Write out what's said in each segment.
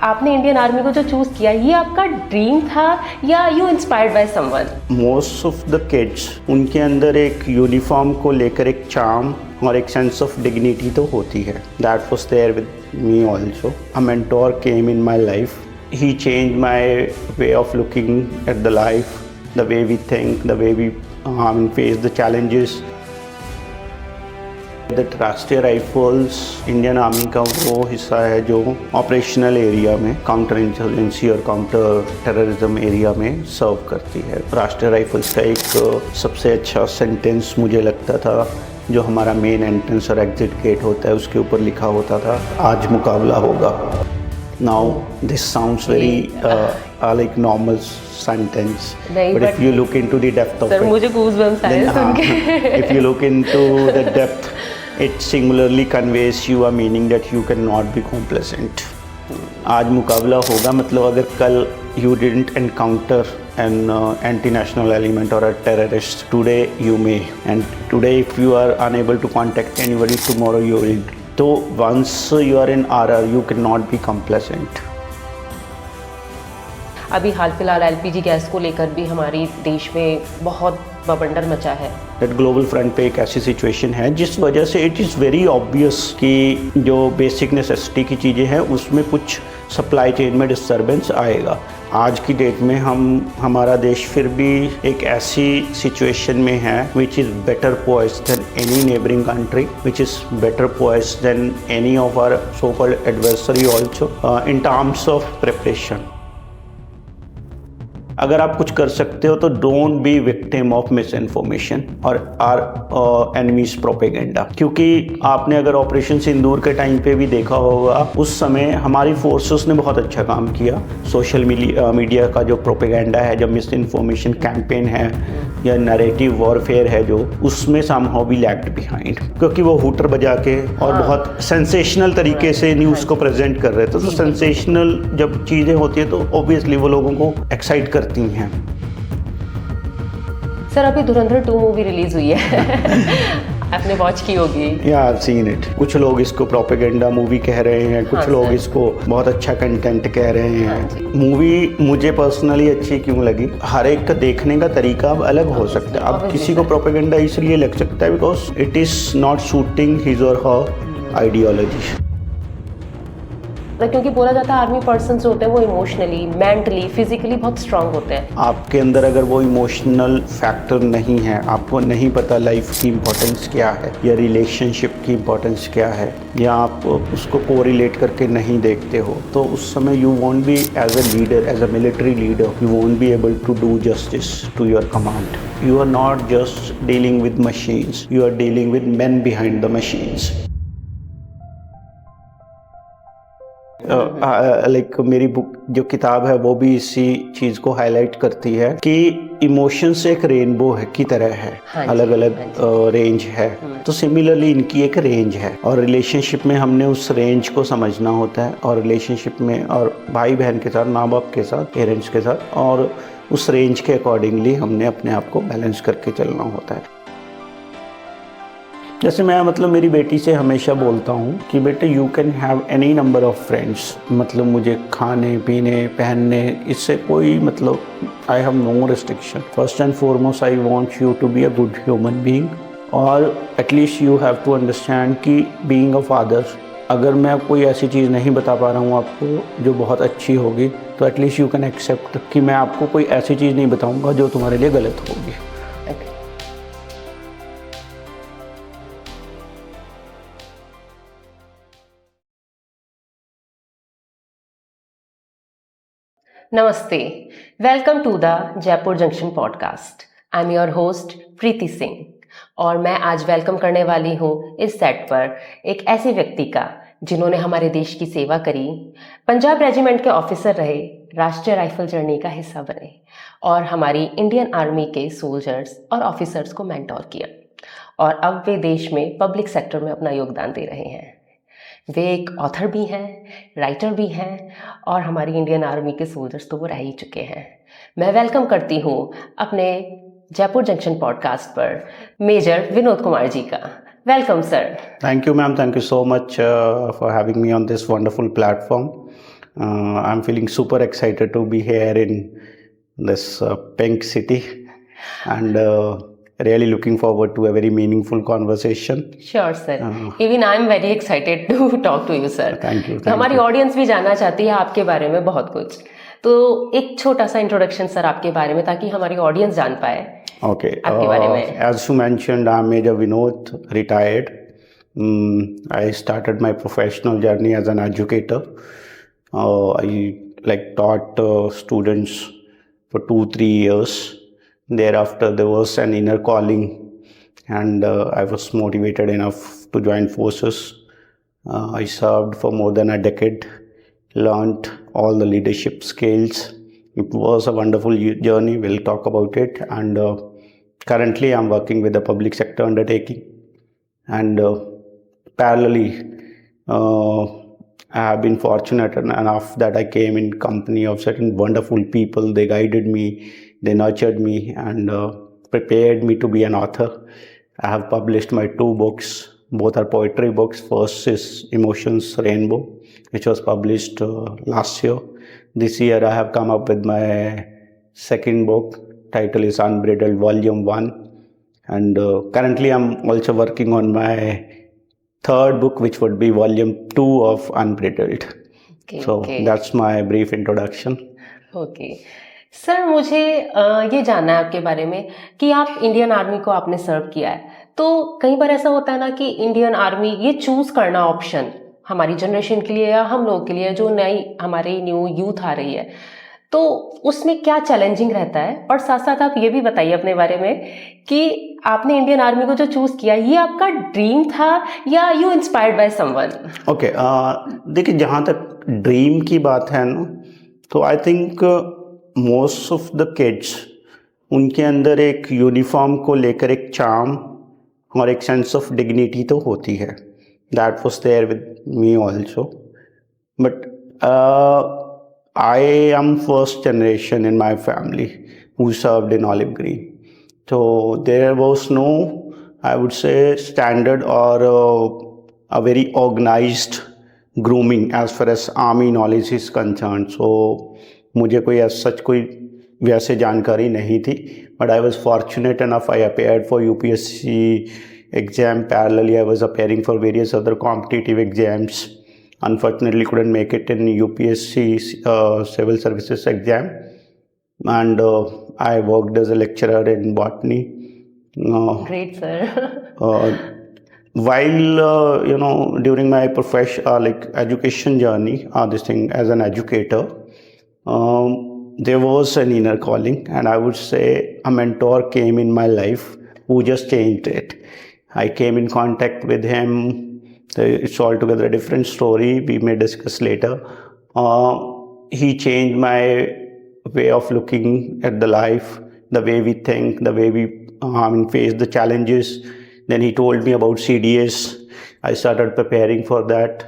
आपने Indian army को जो चूज किया, ये आपका ड्रीम था या you inspired by someone? Most of the kids, उनके अंदर एक यूनिफॉर्म को लेकर एक चार्म और एक सेंस ऑफ डिग्निटी तो होती है. That was there with me also. A mentor came in my life. He changed my way of looking at the life, the way we think, the way we face the challenges. Rashtriya rifles Indian army का वो हिस्सा है जो operational area में counter insurgency और counter terrorism area में serve करती है. राष्ट्रीय राइफल्स का एक सबसे अच्छा सेंटेंस मुझे लगता था जो हमारा मेन एंट्रेंस और एग्जिट गेट होता है उसके ऊपर लिखा होता था, आज मुकाबला होगा. Now this sounds very like normal sentence, but if you look into the depth of it, मुझे goosebumps आए सुन के. If you look into the depth, it singularly conveys you a meaning that you cannot be complacent. आज मुकाबला होगा मतलब अगर कल you didn't encounter an anti-national element or a terrorist, today you may, and today if you are unable to contact anybody, tomorrow you will. So once you are in RR, you cannot be complacent. अभी हाल फिलहाल LPG gas को लेकर भी हमारी देश में बहुत बवंडर मचा है. दैट ग्लोबल फ्रंट पे एक ऐसी सिचुएशन है जिस वजह से इट इज़ वेरी ऑब्वियस कि जो बेसिक नेसेसिटी की चीज़ें हैं उसमें कुछ सप्लाई चेन में डिस्टर्बेंस आएगा. आज की डेट में हमारा देश फिर भी एक ऐसी सिचुएशन में है which is better poised than any neighbouring country, which is better poised than any of our so called adversary also in terms of preparation. अगर आप कुछ कर सकते हो तो don't be victim of misinformation और आर एनिमीज प्रोपेगेंडा. क्योंकि आपने अगर ऑपरेशन सिंदूर के टाइम पे भी देखा होगा, उस समय हमारी फोर्सेस ने बहुत अच्छा काम किया. सोशल मीडिया का जो प्रोपेगेंडा है, जब मिस इन्फॉर्मेशन कैंपेन है या नैरेटिव वॉरफेयर है जो, उसमें समहाउ बी लैग्ड बिहाइंड, क्योंकि वो हुटर बजा के और बहुत सेंसेशनल तरीके से न्यूज़ को प्रेजेंट कर रहे थे. तो सेंसेशनल जब चीज़ें होती है तो ऑब्वियसली वो लोगों को एक्साइट करती हैं. सर अभी धुरंधर 2 मूवी रिलीज हुई है. आपने वॉच की होगी. या आई हैव सीन इट. कुछ लोग इसको प्रोपेगेंडा मूवी कह रहे हैं, कुछ लोग इसको बहुत अच्छा कंटेंट कह रहे हैं. मूवी मुझे पर्सनली अच्छी क्यों लगी, हर एक का देखने का तरीका अब अलग हो सकता है. अब किसी को प्रोपेगेंडा इसलिए लग सकता है because it is not suiting his और हर आइडियोलॉजी. क्योंकि बोला जाता है आर्मी पर्सन जो होते हैं वो इमोशनली, मेंटली, फिजिकली बहुत स्ट्रांग होते हैं. आपके अंदर अगर वो इमोशनल फैक्टर नहीं है, आपको नहीं पता लाइफ की इम्पोर्टेंस क्या है या रिलेशनशिप की इम्पोर्टेंस क्या है, या आप उसको कोरिलेट करके नहीं देखते हो, तो उस समय you won't be as a leader, as a military leader, you won't be able to do justice to your command. You are not just dealing with machines, you are dealing with men behind the machines. Like मेरी book जो किताब है वो भी इसी चीज़ को highlight करती है कि इमोशंस एक रेनबो है की तरह है. हाँ, अलग अलग रेंज है. तो सिमिलरली इनकी एक रेंज है और रिलेशनशिप में हमने उस रेंज को समझना होता है. और रिलेशनशिप में और भाई बहन के साथ, माँ बाप के साथ, पेरेंट्स के साथ, और उस रेंज के अकॉर्डिंगली हमने अपने आप को बैलेंस करके चलना होता है. जैसे मैं मतलब मेरी बेटी से हमेशा बोलता हूँ कि बेटे you can have any number of friends. मतलब मुझे खाने पीने पहनने इससे कोई मतलब I have no restriction. First and foremost I want you to be a good human being. और at least you have to understand कि बीइंग अ फादर, अगर मैं कोई ऐसी चीज़ नहीं बता पा रहा हूँ आपको जो बहुत अच्छी होगी, तो एटलीस्ट यू कैन एक्सेप्ट कि मैं आपको कोई ऐसी चीज़ नहीं बताऊँगा जो तुम्हारे लिए गलत होगी. नमस्ते, welcome to the Jaipur junction podcast. I am your host Preeti Singh और मैं आज वेलकम करने वाली हूँ इस सेट पर एक ऐसे व्यक्ति का जिन्होंने हमारे देश की सेवा करी, पंजाब रेजिमेंट के ऑफिसर रहे, राष्ट्रीय राइफल जर्नी का हिस्सा बने और हमारी इंडियन आर्मी के सोल्जर्स और ऑफिसर्स को मेंटोर किया और अब वे देश में पब्लिक सेक्टर में अपना योगदान दे रहे हैं. वे एक ऑथर भी हैं, राइटर भी हैं और हमारी इंडियन आर्मी के सोल्जर्स तो वो रह ही चुके हैं. मैं वेलकम करती हूँ अपने जयपुर जंक्शन पॉडकास्ट पर मेजर विनोद कुमार जी का. Welcome sir. Thank you ma'am, thank you so much for having me on this wonderful platform. I'm feeling super excited to be here in this pink city, and really looking forward to a very meaningful conversation. Sure sir, even I am very excited to talk to you sir. Thank you, तो हमारी audience भी जानना चाहती है आपके बारे में बहुत कुछ, तो एक छोटा सा इंट्रोडक्शन सर आपके बारे में, ताकि हमारी ऑडियंस जान पाए Okay. आपके बारे में। As you mentioned, I'm Major Vinod, retired. I started my professional journey as an educator. I taught students for 2-3 years. Thereafter, there was an inner calling, and I was motivated enough to join forces. I served for more than a decade, learned all the leadership skills. It was a wonderful journey. We'll talk about it. And currently, I'm working with a public sector undertaking. And parallelly, I have been fortunate enough that I came in company of certain wonderful people. They guided me, they nurtured me, and prepared me to be an author. I have published my 2 books. Both are poetry books. First is Emotions Rainbow, which was published last year. This year I have come up with my second book. Title is Unbridled Volume 1. And currently I'm also working on my third book, which would be Volume 2 of Unbridled. So that's my brief introduction. Okay sir, मुझे ये जानना है आपके बारे में कि आप Indian army को आपने सर्व किया है, तो कई बार ऐसा होता है ना कि इंडियन आर्मी ये चूज करना ऑप्शन हमारी जनरेशन के लिए या हम लोगों के लिए जो नई हमारी न्यू यूथ आ रही है, तो उसमें क्या चैलेंजिंग रहता है, और साथ साथ आप ये भी बताइए अपने बारे में कि आपने इंडियन आर्मी को जो चूज किया, ये आपका ड्रीम था या you inspired by someone? Okay, देखिए, जहाँ तक ड्रीम की बात है ना, तो I think most of the kids, उनके अंदर एक यूनिफॉर्म को लेकर एक चार्म और एक सेंस ऑफ डिग्निटी तो होती है. That was there with me also, but I am first generation in my family who served in Olive Green. So there was no, I would say, standard or a very organized grooming as far as army knowledge is concerned. So मुझे कोई as such कोई वैसे जानकारी नहीं थी, but I was fortunate enough. I appeared for UPSC exam. Parallelly, I was appearing for various other competitive exams. Unfortunately, couldn't make it in UPSC civil services exam, and I worked as a lecturer in botany. Great, sir. While during my education journey, this thing as an educator, there was an inner calling, and I would say a mentor came in my life who just changed it. I came in contact with him. It's altogether a different story. We may discuss later. He changed my way of looking at the life, the way we think, the way we face the challenges. Then he told me about CDS. I started preparing for that.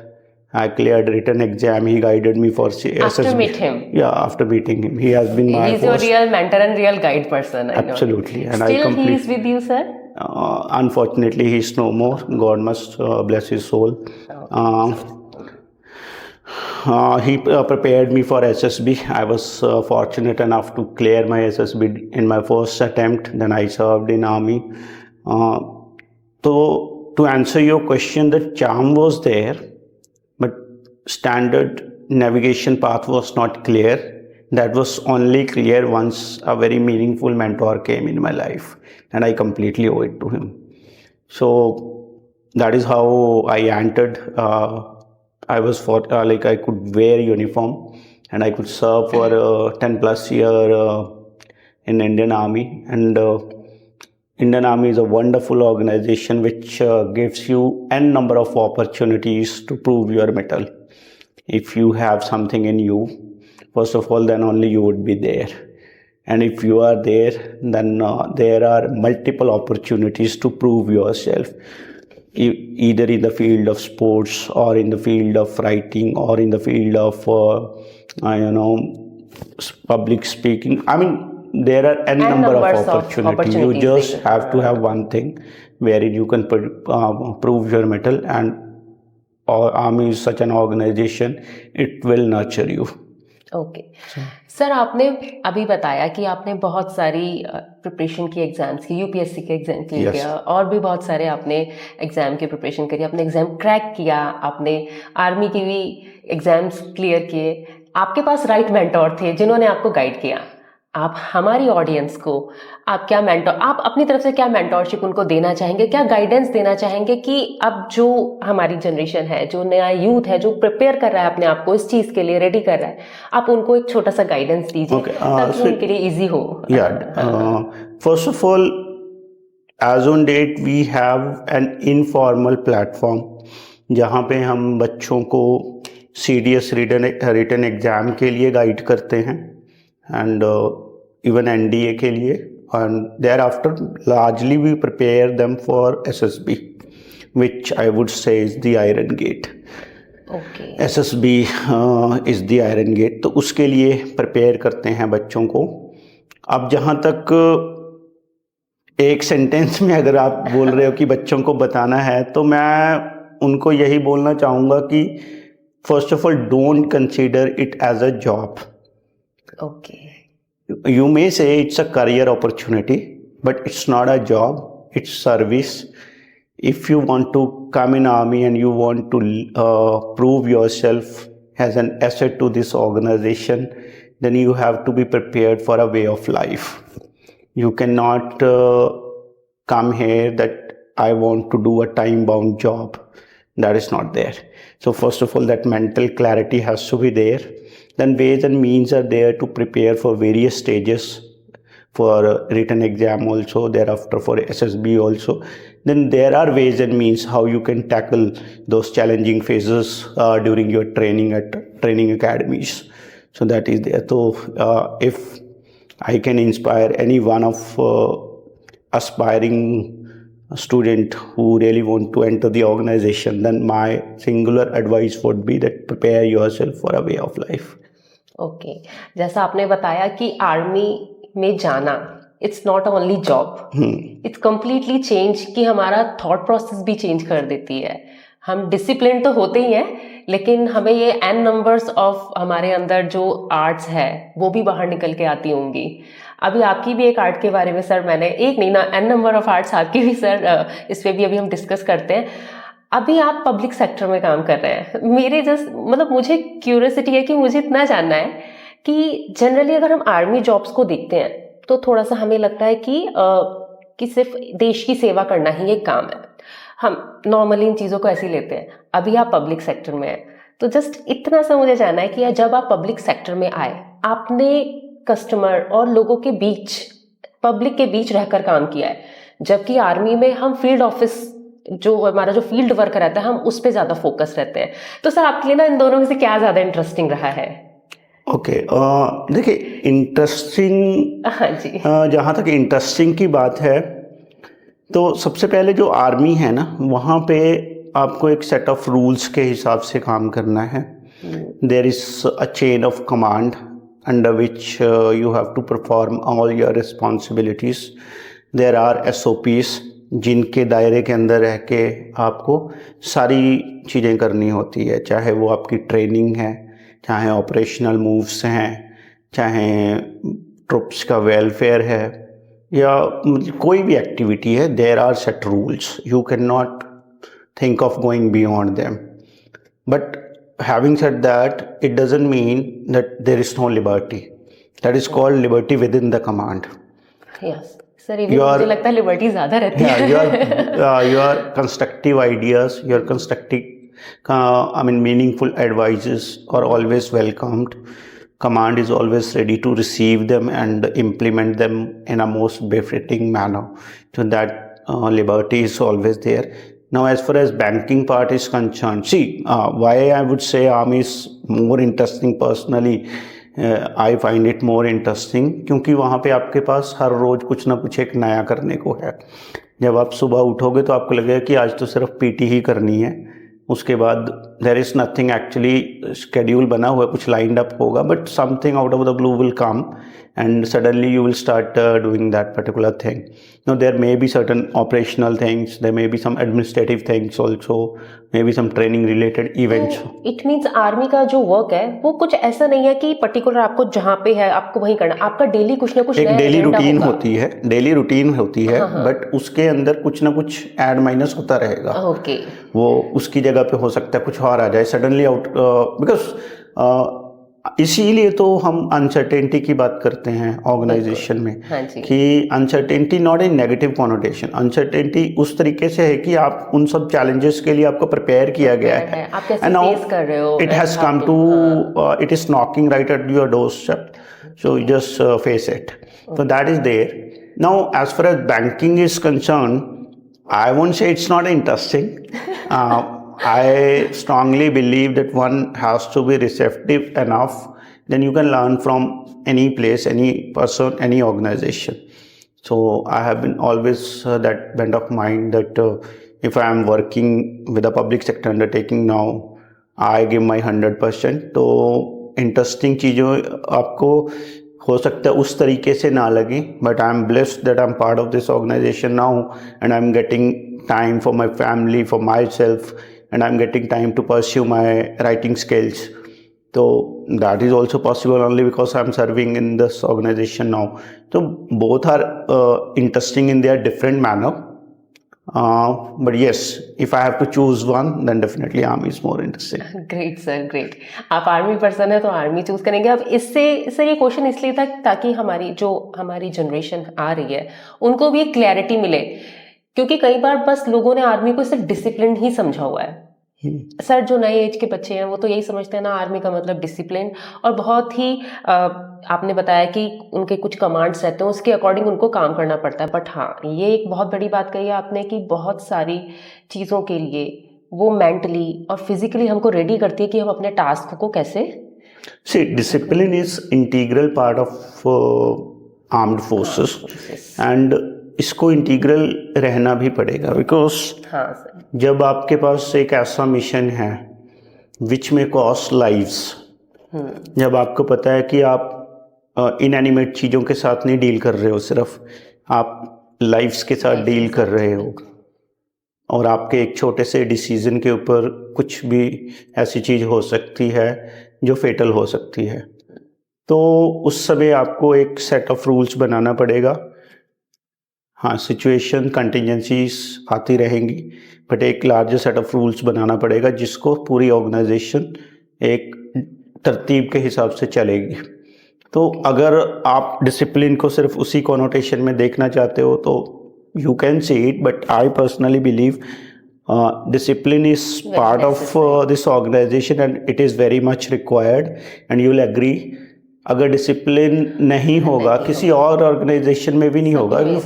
I cleared written exam. He guided me for SSB. After meet him? Yeah, after meeting him. He has been my He's your real mentor and real guide person. I know. Absolutely. And Still he is with you, sir? Unfortunately, he's no more. God must bless his soul. He prepared me for SSB. I was fortunate enough to clear my SSB in my first attempt. Then I served in army. So to answer your question, the charm was there, but standard navigation path was not clear. That was only clear once a very meaningful mentor came in my life, and I completely owe it to him. So that is how I entered. I was I could wear uniform, and I could serve for 10 plus year in Indian Army. And Indian Army is a wonderful organization which gives you n number of opportunities to prove your mettle. If you have something in you, first of all, then only you would be there. And if you are there, then there are multiple opportunities to prove yourself, either in the field of sports or in the field of writing or in the field of public speaking. I mean, there are n number of opportunities. You just have to have one thing wherein you can prove your mettle, and or army is such an organization, it will nurture you. Okay sir, आपने अभी बताया कि आपने बहुत सारी preparation की exams की, UPSC के एग्जाम क्लियर Yes. किया और भी बहुत सारे आपने एग्जाम की प्रिपरेशन करी, आपने एग्जाम क्रैक किया, आपने आर्मी की भी एग्जाम्स क्लियर किए। आपके पास राइट मेंटोर थे जिन्होंने आपको गाइड किया। आप हमारी ऑडियंस को आप अपनी तरफ से क्या मेंटोरशिप उनको देना चाहेंगे, क्या गाइडेंस देना चाहेंगे कि अब जो हमारी जनरेशन है, जो नया यूथ है, जो प्रिपेयर कर रहा है अपने आप को इस चीज़ के लिए रेडी कर रहा है, आप उनको एक छोटा सा गाइडेंस दीजिए ताकि उनके लिए इजी हो। First of all, as on date we have an informal platform जहाँ पे हम बच्चों को सीडीएस रिटन एग्ज़ाम के लिए गाइड करते हैं एंड इवन एनडीए के लिए, and thereafter largely we prepare them for SSB, which I would say is the iron gate. Okay. SSB is the iron gate. तो उसके लिए प्रिपेयर करते हैं बच्चों को। अब जहाँ तक एक सेंटेंस में अगर आप बोल रहे हो कि बच्चों को बताना है, तो मैं उनको यही बोलना चाहूँगा कि first of all don't consider it as a job. Okay. You may say it's a career opportunity, but it's not a job, it's service. If you want to come in army and you want to prove yourself as an asset to this organization, then you have to be prepared for a way of life. You cannot come here that I want to do a time-bound job. That is not there. So first of all, that mental clarity has to be there. Then ways and means are there to prepare for various stages, for written exam also, thereafter for SSB also. Then there are ways and means how you can tackle those challenging phases during your training at training academies. So that is there. So if I can inspire any one of aspiring student who really want to enter the organization, then my singular advice would be that prepare yourself for a way of life. Okay जैसा आपने बताया कि army में जाना it's not only job, it's completely change कि हमारा thought process भी change कर देती है। हम डिसिप्लिन तो होते ही हैं, लेकिन हमें ये एन नंबर्स ऑफ हमारे अंदर जो आर्ट्स है वो भी बाहर निकल के आती होंगी। अभी आपकी भी एक आर्ट के बारे में सर, मैंने एक नहीं ना एन नंबर ऑफ आर्ट्स आपकी भी सर इस पर भी अभी हम डिस्कस करते हैं। अभी आप पब्लिक सेक्टर में काम कर रहे हैं। मेरे मुझे क्यूरियोसिटी है कि मुझे इतना जानना है कि जनरली अगर हम आर्मी जॉब्स को देखते हैं तो थोड़ा सा हमें लगता है कि सिर्फ देश की सेवा करना ही एक काम है। हम नॉर्मली इन चीज़ों को ऐसे ही लेते हैं। अभी आप पब्लिक सेक्टर में हैं, तो जस्ट इतना सा मुझे जानना है कि जब आप पब्लिक सेक्टर में आए, आपने कस्टमर और लोगों के बीच, पब्लिक के बीच रहकर काम किया है, जबकि आर्मी में हम फील्ड ऑफिस जो हमारा जो फील्ड वर्क रहता है हम उस पर ज़्यादा फोकस रहते हैं। तो सर आपके लिए ना इन दोनों में से क्या ज़्यादा इंटरेस्टिंग रहा है? ओके, देखिए इंटरेस्टिंग, हाँ जी, जहाँ तक इंटरेस्टिंग की बात है तो सबसे पहले जो आर्मी है ना, वहाँ पे आपको एक सेट ऑफ रूल्स के हिसाब से काम करना है। There is a chain of command under which you have to perform all your responsibilities. There are SOPs जिनके दायरे के अंदर रह के आपको सारी चीज़ें करनी होती है, चाहे वो आपकी ट्रेनिंग है, चाहे ऑपरेशनल मूव्स हैं, चाहे ट्रुप्स का वेलफेयर है, या कोई भी एक्टिविटी है। There are set rules, you can not think of going beyond them. But having said that, it doesn't mean that there is no liberty. That is called liberty within the command. Yes sir, मुझे लगता है liberty ज़्यादा रहती है। your constructive ideas, your constructive meaningful advices are always welcomed. Command is always ready to receive them and implement them in a most befitting manner. So that liberty is always there. Now, as far as banking part is concerned, see, why I would say army is more interesting personally. I find it more interesting, क्योंकि वहाँ पे आपके पास हर रोज़ कुछ ना कुछ एक नया करने को है। जब आप सुबह उठोगे तो आपको लगेगा कि आज तो सिर्फ PT ही करनी है, उसके बाद there is nothing actually schedule बना हुआ, कुछ लाइंड अप होगा, but something out of the blue will come and suddenly you will start doing that particular thing. Now there may be certain operational things, there may be some administrative things also, maybe some training related events. It means army का जो work है वो कुछ ऐसा नहीं है कि particular आपको जहाँ पे है आपको वहीं करना, आपका डेली कुछ ना कुछ एक नया डेली agenda रूटीन होगा। होती है, डेली रूटीन होती है, बट उसके अंदर कुछ ना कुछ ऐड माइनस होता रहेगा। ओके, वो उसकी जगह पे हो सकता है कुछ और आ जाए सडनली आउट, बिकॉज इसीलिए तो हम अनसर्टेनिटी की बात करते हैं ऑर्गेनाइजेशन में। हाँ जी। कि uncertainty not in negative connotation, uncertainty उस तरीके से है कि आप उन सब चैलेंजेस के लिए आपको प्रिपेयर किया गया है, आप कैसे फेस कर रहे हो, it has come to it is knocking right at your doorstep, so you just face it, so that is there. Now as far as banking is concerned, I won't say it's not interesting. I strongly believe that one has to be receptive enough, then you can learn from any place, any person, any organization. So I have been always that bent of mind that if I am working with a public sector undertaking now, I give my 100%. तो interesting चीज़ों आपको हो सकता है उस तरीके से ना लगे, but I am blessed that I am part of this organisation now and I am getting time for my family, for myself, and I'm getting time to pursue my writing skills. So that is also possible only because I'm serving in this organization now. So both are interesting in their different manner. But yes, if I have to choose one, then definitely army is more interesting. Great sir, great. आप army person है तो army choose करेंगे। अब इससे sir ये question इसलिए था ताकि हमारी जनरेशन आ रही है उनको भी एक क्लैरिटी मिले, क्योंकि कई बार बस लोगों ने आर्मी को सिर्फ डिसिप्लिन ही समझा हुआ है। सर जो नए एज के बच्चे हैं वो तो यही समझते हैं ना आर्मी का मतलब डिसिप्लिन, और बहुत ही आपने बताया कि उनके कुछ कमांड्स रहते हैं उसके अकॉर्डिंग उनको काम करना पड़ता है। बट हाँ, ये एक बहुत बड़ी बात कही है आपने कि बहुत सारी चीज़ों के लिए वो मेंटली और फिजिकली हमको रेडी करती है कि हम अपने टास्क को कैसे। See, discipline is integral part of armed forces and इसको इंटीग्रल रहना भी पड़ेगा, बिकॉज हाँ सर, जब आपके पास एक ऐसा मिशन है विच में कॉस्ट लाइव्स, जब आपको पता है कि आप इनएनिमेट चीज़ों के साथ नहीं डील कर रहे हो, सिर्फ आप लाइव्स के साथ डील कर रहे हो, और आपके एक छोटे से डिसीजन के ऊपर कुछ भी ऐसी चीज़ हो सकती है जो फेटल हो सकती है, तो उस समय आपको एक सेट ऑफ रूल्स बनाना पड़ेगा। हाँ, सिचुएशन कंटिजेंसीज आती रहेंगी, बट एक लार्जर सेट ऑफ रूल्स बनाना पड़ेगा जिसको पूरी ऑर्गेनाइजेशन एक तरतीब के हिसाब से चलेगी। तो अगर आप डिसिप्लिन को सिर्फ उसी कॉनोटेशन में देखना चाहते हो तो you can see it, but I personally believe discipline is part of this organization and it is very much required, and you will agree अगर डिसिप्लिन नहीं होगा किसी और ऑर्गेनाइजेशन में भी नहीं होगा। You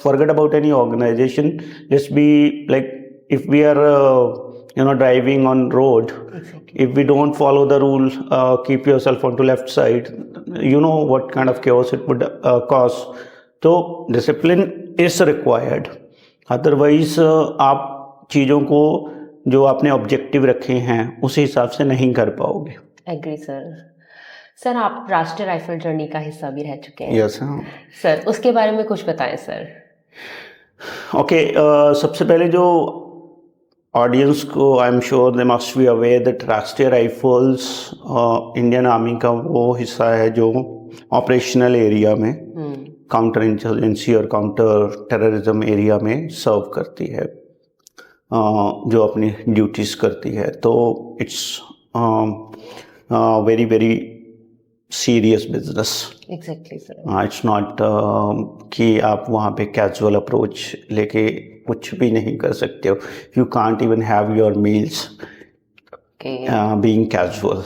forget about any organisation, just be like if we are driving on road, if we don't follow the rule, keep yourself onto left side, you know what kind of chaos it would cause. तो discipline is required, otherwise आप चीज़ों को जो आपने objective रखे हैं उस हिसाब से नहीं कर पाओगे। Agree sir. सर आप राष्ट्रीय राइफल जर्नी का हिस्सा भी रह चुके हैं। यस सर, उसके बारे में कुछ बताएं सर। ओके, सबसे पहले जो ऑडियंस को I am sure they must be aware that राष्ट्रीय राइफल्स इंडियन आर्मी का वो हिस्सा है जो ऑपरेशनल एरिया में काउंटर इंसर्जेंसी और काउंटर टेररिज्म एरिया में सर्व करती है, जो अपनी ड्यूटीज़ करती है। तो it's very very serious business. Exactly sir. It's not कि आप वहाँ पे कैजुअल अप्रोच लेके कुछ भी नहीं कर सकते हो। You can't even have your meals being casual.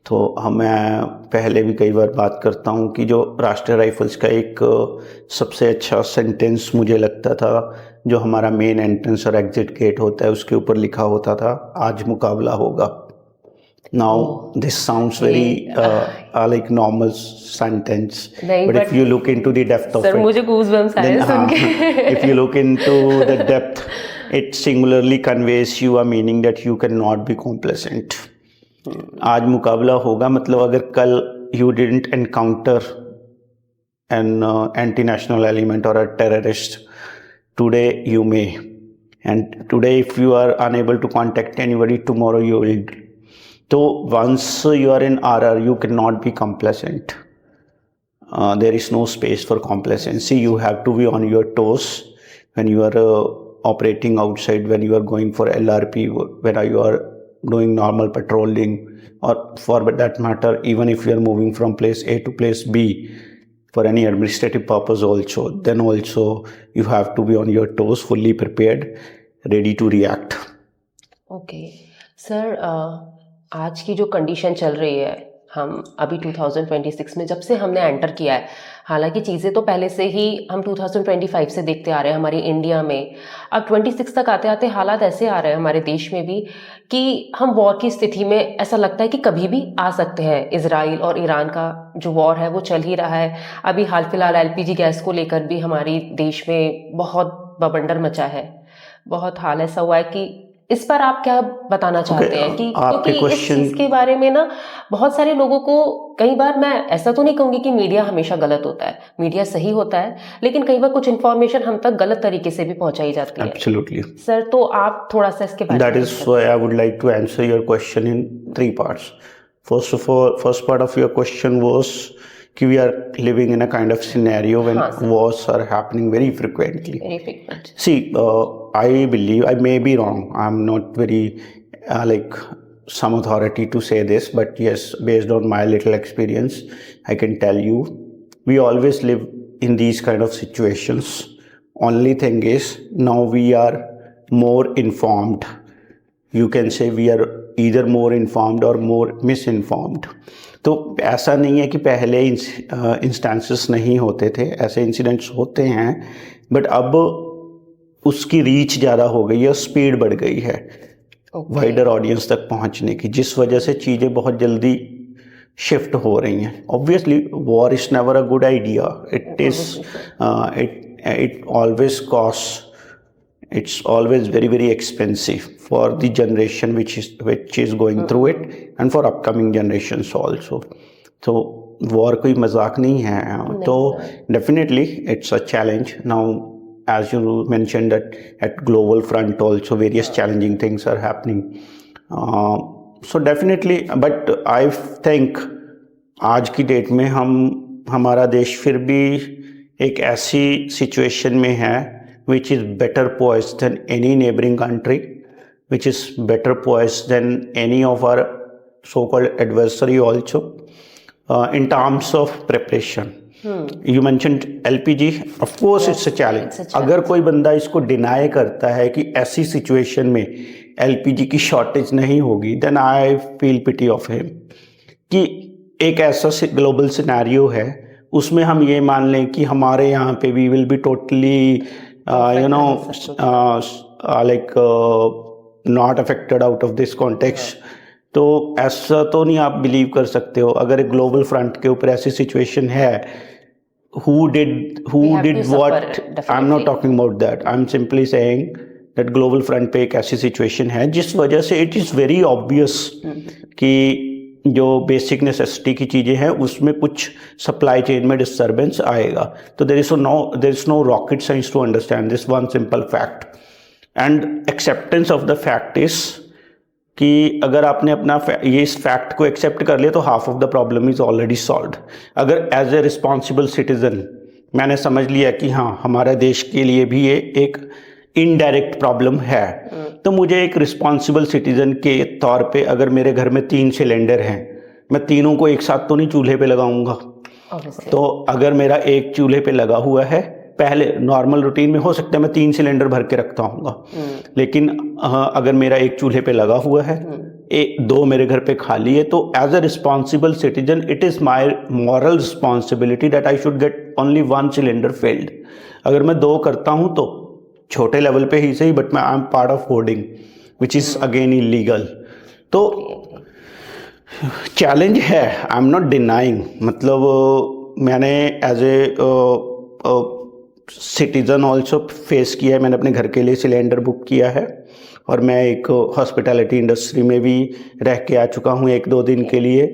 तो मैं पहले भी कई बार बात करता हूँ कि जो राष्ट्रीय राइफल्स का एक सबसे अच्छा सेंटेंस मुझे लगता था, जो हमारा मेन एंट्रेंस और एग्जिट गेट होता है उसके ऊपर लिखा होता था, आज मुकाबला होगा। Now this sounds very like normal sentence, but if you look into the depth of it, मुझे goosebumps आए सुन के। if you look into the depth it singularly conveys you a meaning that you cannot be complacent. आज मुकाबला होगा, मतलब अगर कल you didn't encounter an anti-national element or a terrorist, today you may. And today if you are unable to contact anybody, tomorrow you will. So once you are in RR, you cannot be complacent. There is no space for complacency. You have to be on your toes when you are operating outside, when you are going for LRP, when you are doing normal patrolling, or for that matter, even if you are moving from place A to place B for any administrative purpose also, then also you have to be on your toes, fully prepared, ready to react. Okay sir, आज की जो condition चल रही है, हम अभी 2026 में जब से हमने एंटर किया है, हालांकि चीज़ें तो पहले से ही हम 2025 से देखते आ रहे हैं हमारी इंडिया में, अब 26 तक आते आते हालात ऐसे आ रहे हैं हमारे देश में भी कि हम वॉर की स्थिति में, ऐसा लगता है कि कभी भी आ सकते हैं। इजराइल और ईरान का जो वॉर है वो चल ही रहा है। अभी हाल फिलहाल LPG गैस को लेकर भी हमारी देश में बहुत बवंडर मचा है, बहुत हाल ऐसा हुआ है कि इस पर आप क्या बताना चाहते हैं कि क्योंकि इस चीज के बारे में ना बहुत सारे लोगों को, कई बार मैं ऐसा तो नहीं कहूंगी कि मीडिया हमेशा गलत होता है, मीडिया सही होता है, लेकिन कई बार कुछ इन्फॉर्मेशन हम तक गलत तरीके से भी पहुंचाई जाती है। Absolutely. सर, तो आप थोड़ा सा इसके बारे में। That is why I would like to answer your question in 3 parts. First of all, first part of your question was कि we are living in a kind of scenario when wars are happening very frequently. Very frequent. See, I believe, I may be wrong, I'm not very like some authority to say this, but yes, based on my little experience, I can tell you, we always live in these kind of situations. Only thing is, now we are more informed. You can say we are either more informed or more misinformed. तो ऐसा नहीं है कि पहले instances नहीं होते थे, ऐसे इंसिडेंट्स होते हैं, बट अब उसकी रीच ज़्यादा हो गई है, स्पीड बढ़ गई है वाइडर ऑडियंस तक पहुंचने की, जिस वजह से चीज़ें बहुत जल्दी शिफ्ट हो रही हैं. Obviously war is never a good idea. It always cost, it's always very very expensive for the generation which is going through it and for upcoming generations also. So war कोई मजाक नहीं है. तो definitely it's a challenge. Now as you mentioned that at global front also various challenging things are happening. So definitely, but I think आज की date में हमारा देश फिर भी एक ऐसी सिचुएशन में है which is better poised than any neighboring country, which is better poised than any of our so-called adversary also, in terms of preparation. You mentioned LPG, of course it's a challenge. अगर कोई बंदा इसको deny करता है कि ऐसी situation में LPG की शॉर्टेज नहीं होगी, then I feel pity of him. कि एक ऐसा ग्लोबल सिनेरियो है, उसमें हम ये मान लें कि हमारे यहाँ पे we will be totally not affected out of this context. तो ऐसा तो नहीं आप बिलीव कर सकते हो. अगर एक ग्लोबल फ्रंट के ऊपर ऐसी सिचुएशन है, who did what, I'm not talking about that. I'm simply saying that global front पे एक ऐसी सिचुएशन है जिस वजह से इट इज़ वेरी ऑब्वियस कि जो बेसिक नेसेसिटी की चीज़ें हैं उसमें कुछ सप्लाई चेन में डिस्टर्बेंस आएगा. तो there is no rocket science to understand this one simple fact. And acceptance of the fact is कि अगर आपने अपना ये इस फैक्ट को एक्सेप्ट कर लिया तो half of the problem is already solved. अगर एज ए रिस्पॉन्सिबल सिटीजन मैंने समझ लिया कि हाँ हमारे देश के लिए भी ये एक इनडायरेक्ट प्रॉब्लम है, तो मुझे एक रिस्पॉन्सिबल सिटीजन के तौर पे अगर मेरे घर में 3 सिलेंडर हैं, मैं तीनों को एक साथ तो नहीं चूल्हे पे लगाऊंगा. तो अगर मेरा एक चूल्हे पे लगा हुआ है, पहले नॉर्मल रूटीन में हो सकता है मैं 3 सिलेंडर भर के रखता हूँगा, लेकिन अगर मेरा एक चूल्हे पे लगा हुआ है, 2 मेरे घर पे खाली है, तो as a responsible citizen it is my moral responsibility that I should get only 1 cylinder filled. अगर मैं 2 करता हूँ तो छोटे लेवल पे ही सही, बट मैं I am part of hoarding which is again illegal. तो चैलेंज है, आई एम नॉट डिनाइंग. मतलब मैंने as a citizen also face किया है। मैंने अपने घर के लिए सिलेंडर बुक किया है और मैं एक हॉस्पिटैलिटी इंडस्ट्री में भी रह के आ चुका हूँ 1-2 दिन के लिए।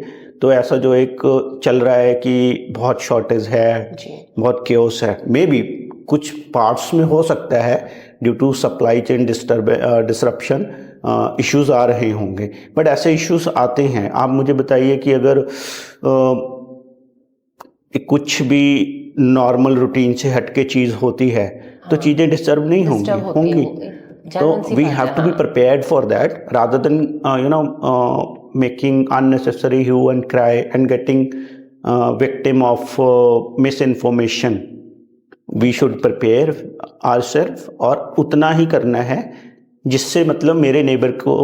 तो ऐसा जो एक चल रहा है कि बहुत शॉर्टेज है, बहुत केओस है, मे बी कुछ पार्ट्स में हो सकता है due to supply chain disruption issues आ रहे होंगे, बट ऐसे इश्यूज आते हैं। आप मुझे बताइए कि अगर कुछ भी नॉर्मल रूटीन से हटके चीज़ होती है तो चीज़ें डिस्टर्ब नहीं होंगी। तो we have to be prepared for that rather than making unnecessary hue and cry and getting victim of misinformation. We should prepare ourselves और उतना ही करना है जिससे मतलब मेरे नेबर को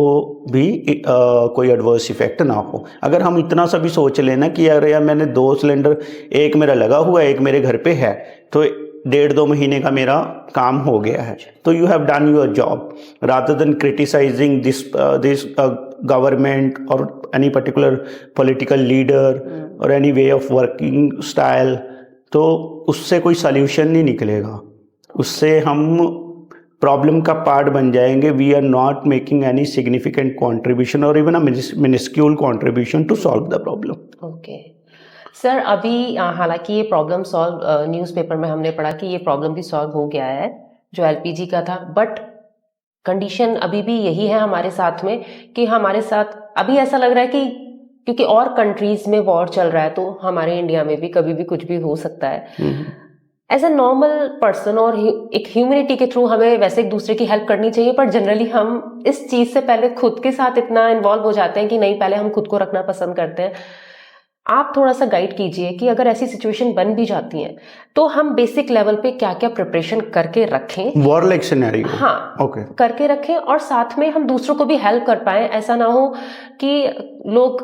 भी कोई एडवर्स इफेक्ट ना हो। अगर हम इतना सा भी सोच लेना कि यार मैंने 2 सिलेंडर, एक मेरा लगा हुआ है, एक मेरे घर पे है, तो 1.5-2 महीने का मेरा काम हो गया है, तो you have done your job rather than criticising this government और एनी पर्टिकुलर पॉलिटिकल लीडर और any way of working style. तो उससे कोई सल्यूशन नहीं निकलेगा, उससे हम प्रॉब्लम का पार्ट बन जाएंगे। We are not making any significant contribution और even a minuscule contribution to solve the problem. Okay sir, अभी हालांकि ये प्रॉब्लम सॉल्व, न्यूज़पेपर में हमने पढ़ा कि ये प्रॉब्लम भी सॉल्व हो गया है जो एलपीजी का था, बट कंडीशन अभी भी यही है हमारे साथ में कि हमारे साथ अभी ऐसा लग रहा है कि क्योंकि और कंट्रीज में वॉर चल रहा है तो हमारे इंडिया में भी कभी भी कुछ भी हो सकता है। एज ए नॉर्मल पर्सन और एक ह्यूमैनिटी के थ्रू हमें वैसे एक दूसरे की हेल्प करनी चाहिए, पर जनरली हम इस चीज से पहले खुद के साथ इतना इन्वॉल्व हो जाते हैं कि नहीं, पहले हम खुद को रखना पसंद करते हैं। आप थोड़ा सा गाइड कीजिए कि अगर ऐसी सिचुएशन बन भी जाती है तो हम बेसिक लेवल पे क्या क्या प्रिपरेशन करके रखें, वॉर लाइक सिनेरियो, हाँ ओके, करके रखें, और साथ में हम दूसरों को भी हेल्प कर पाए। ऐसा ना हो कि लोग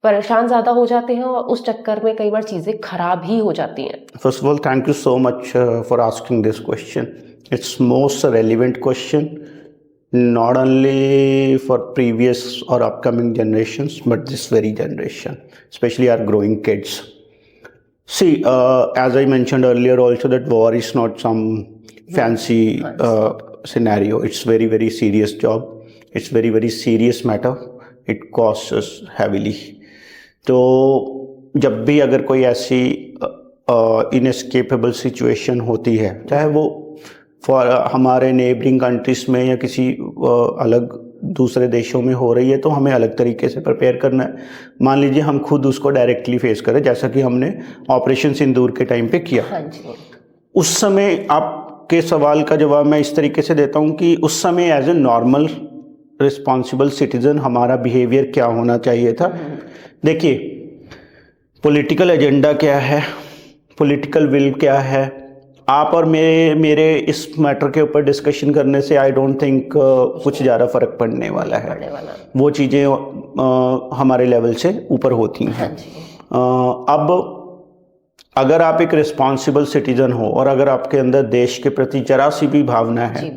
परेशान ज्यादा हो जाते हैं और उस चक्कर में कई बार चीजें खराब ही हो जाती हैं। First of all thank you so much for asking this question. It's most relevant question not only for previous or upcoming generations but this very generation, especially our growing kids. See, as I mentioned earlier also, that war is not some fancy scenario. It's very very serious job, it's very very serious matter, it costs us heavily. तो जब भी अगर कोई ऐसी inescapable situation होती है, चाहे वो फॉर हमारे नेबरिंग कंट्रीज में या किसी अलग दूसरे देशों में हो रही है, तो हमें अलग तरीके से प्रिपेयर करना है। मान लीजिए हम खुद उसको डायरेक्टली फेस करें, जैसा कि हमने ऑपरेशन सिंदूर के टाइम पे किया। उस समय आपके सवाल का जवाब मैं इस तरीके से देता हूँ कि उस समय as a normal responsible citizen हमारा बिहेवियर क्या होना चाहिए था। देखिए, पॉलिटिकल एजेंडा क्या है, पॉलिटिकल विल क्या है, आप और मेरे इस मैटर के ऊपर डिस्कशन करने से आई डोंट थिंक कुछ ज़्यादा फर्क पड़ने वाला है। वो चीज़ें हमारे लेवल से ऊपर होती हैं। अब अगर आप एक रिस्पॉन्सिबल सिटीजन हो और अगर आपके अंदर देश के प्रति जरा सी भी भावना है,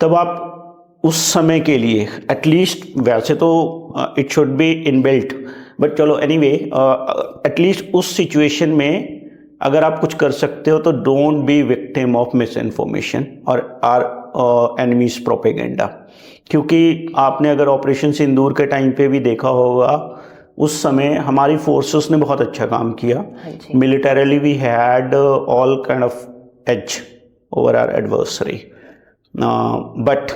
तब आप उस समय के लिए एटलीस्ट, वैसे तो it should be inbuilt, but चलो एनीवे, एटलीस्ट उस सिचुएशन में अगर आप कुछ कर सकते हो तो don't be victim of misinformation और आर एनिमीज प्रोपेगेंडा। क्योंकि आपने अगर ऑपरेशन सिंदूर के टाइम पे भी देखा होगा, उस समय हमारी फोर्सेस ने बहुत अच्छा काम किया। Militarily we had all kind of edge over our adversary, but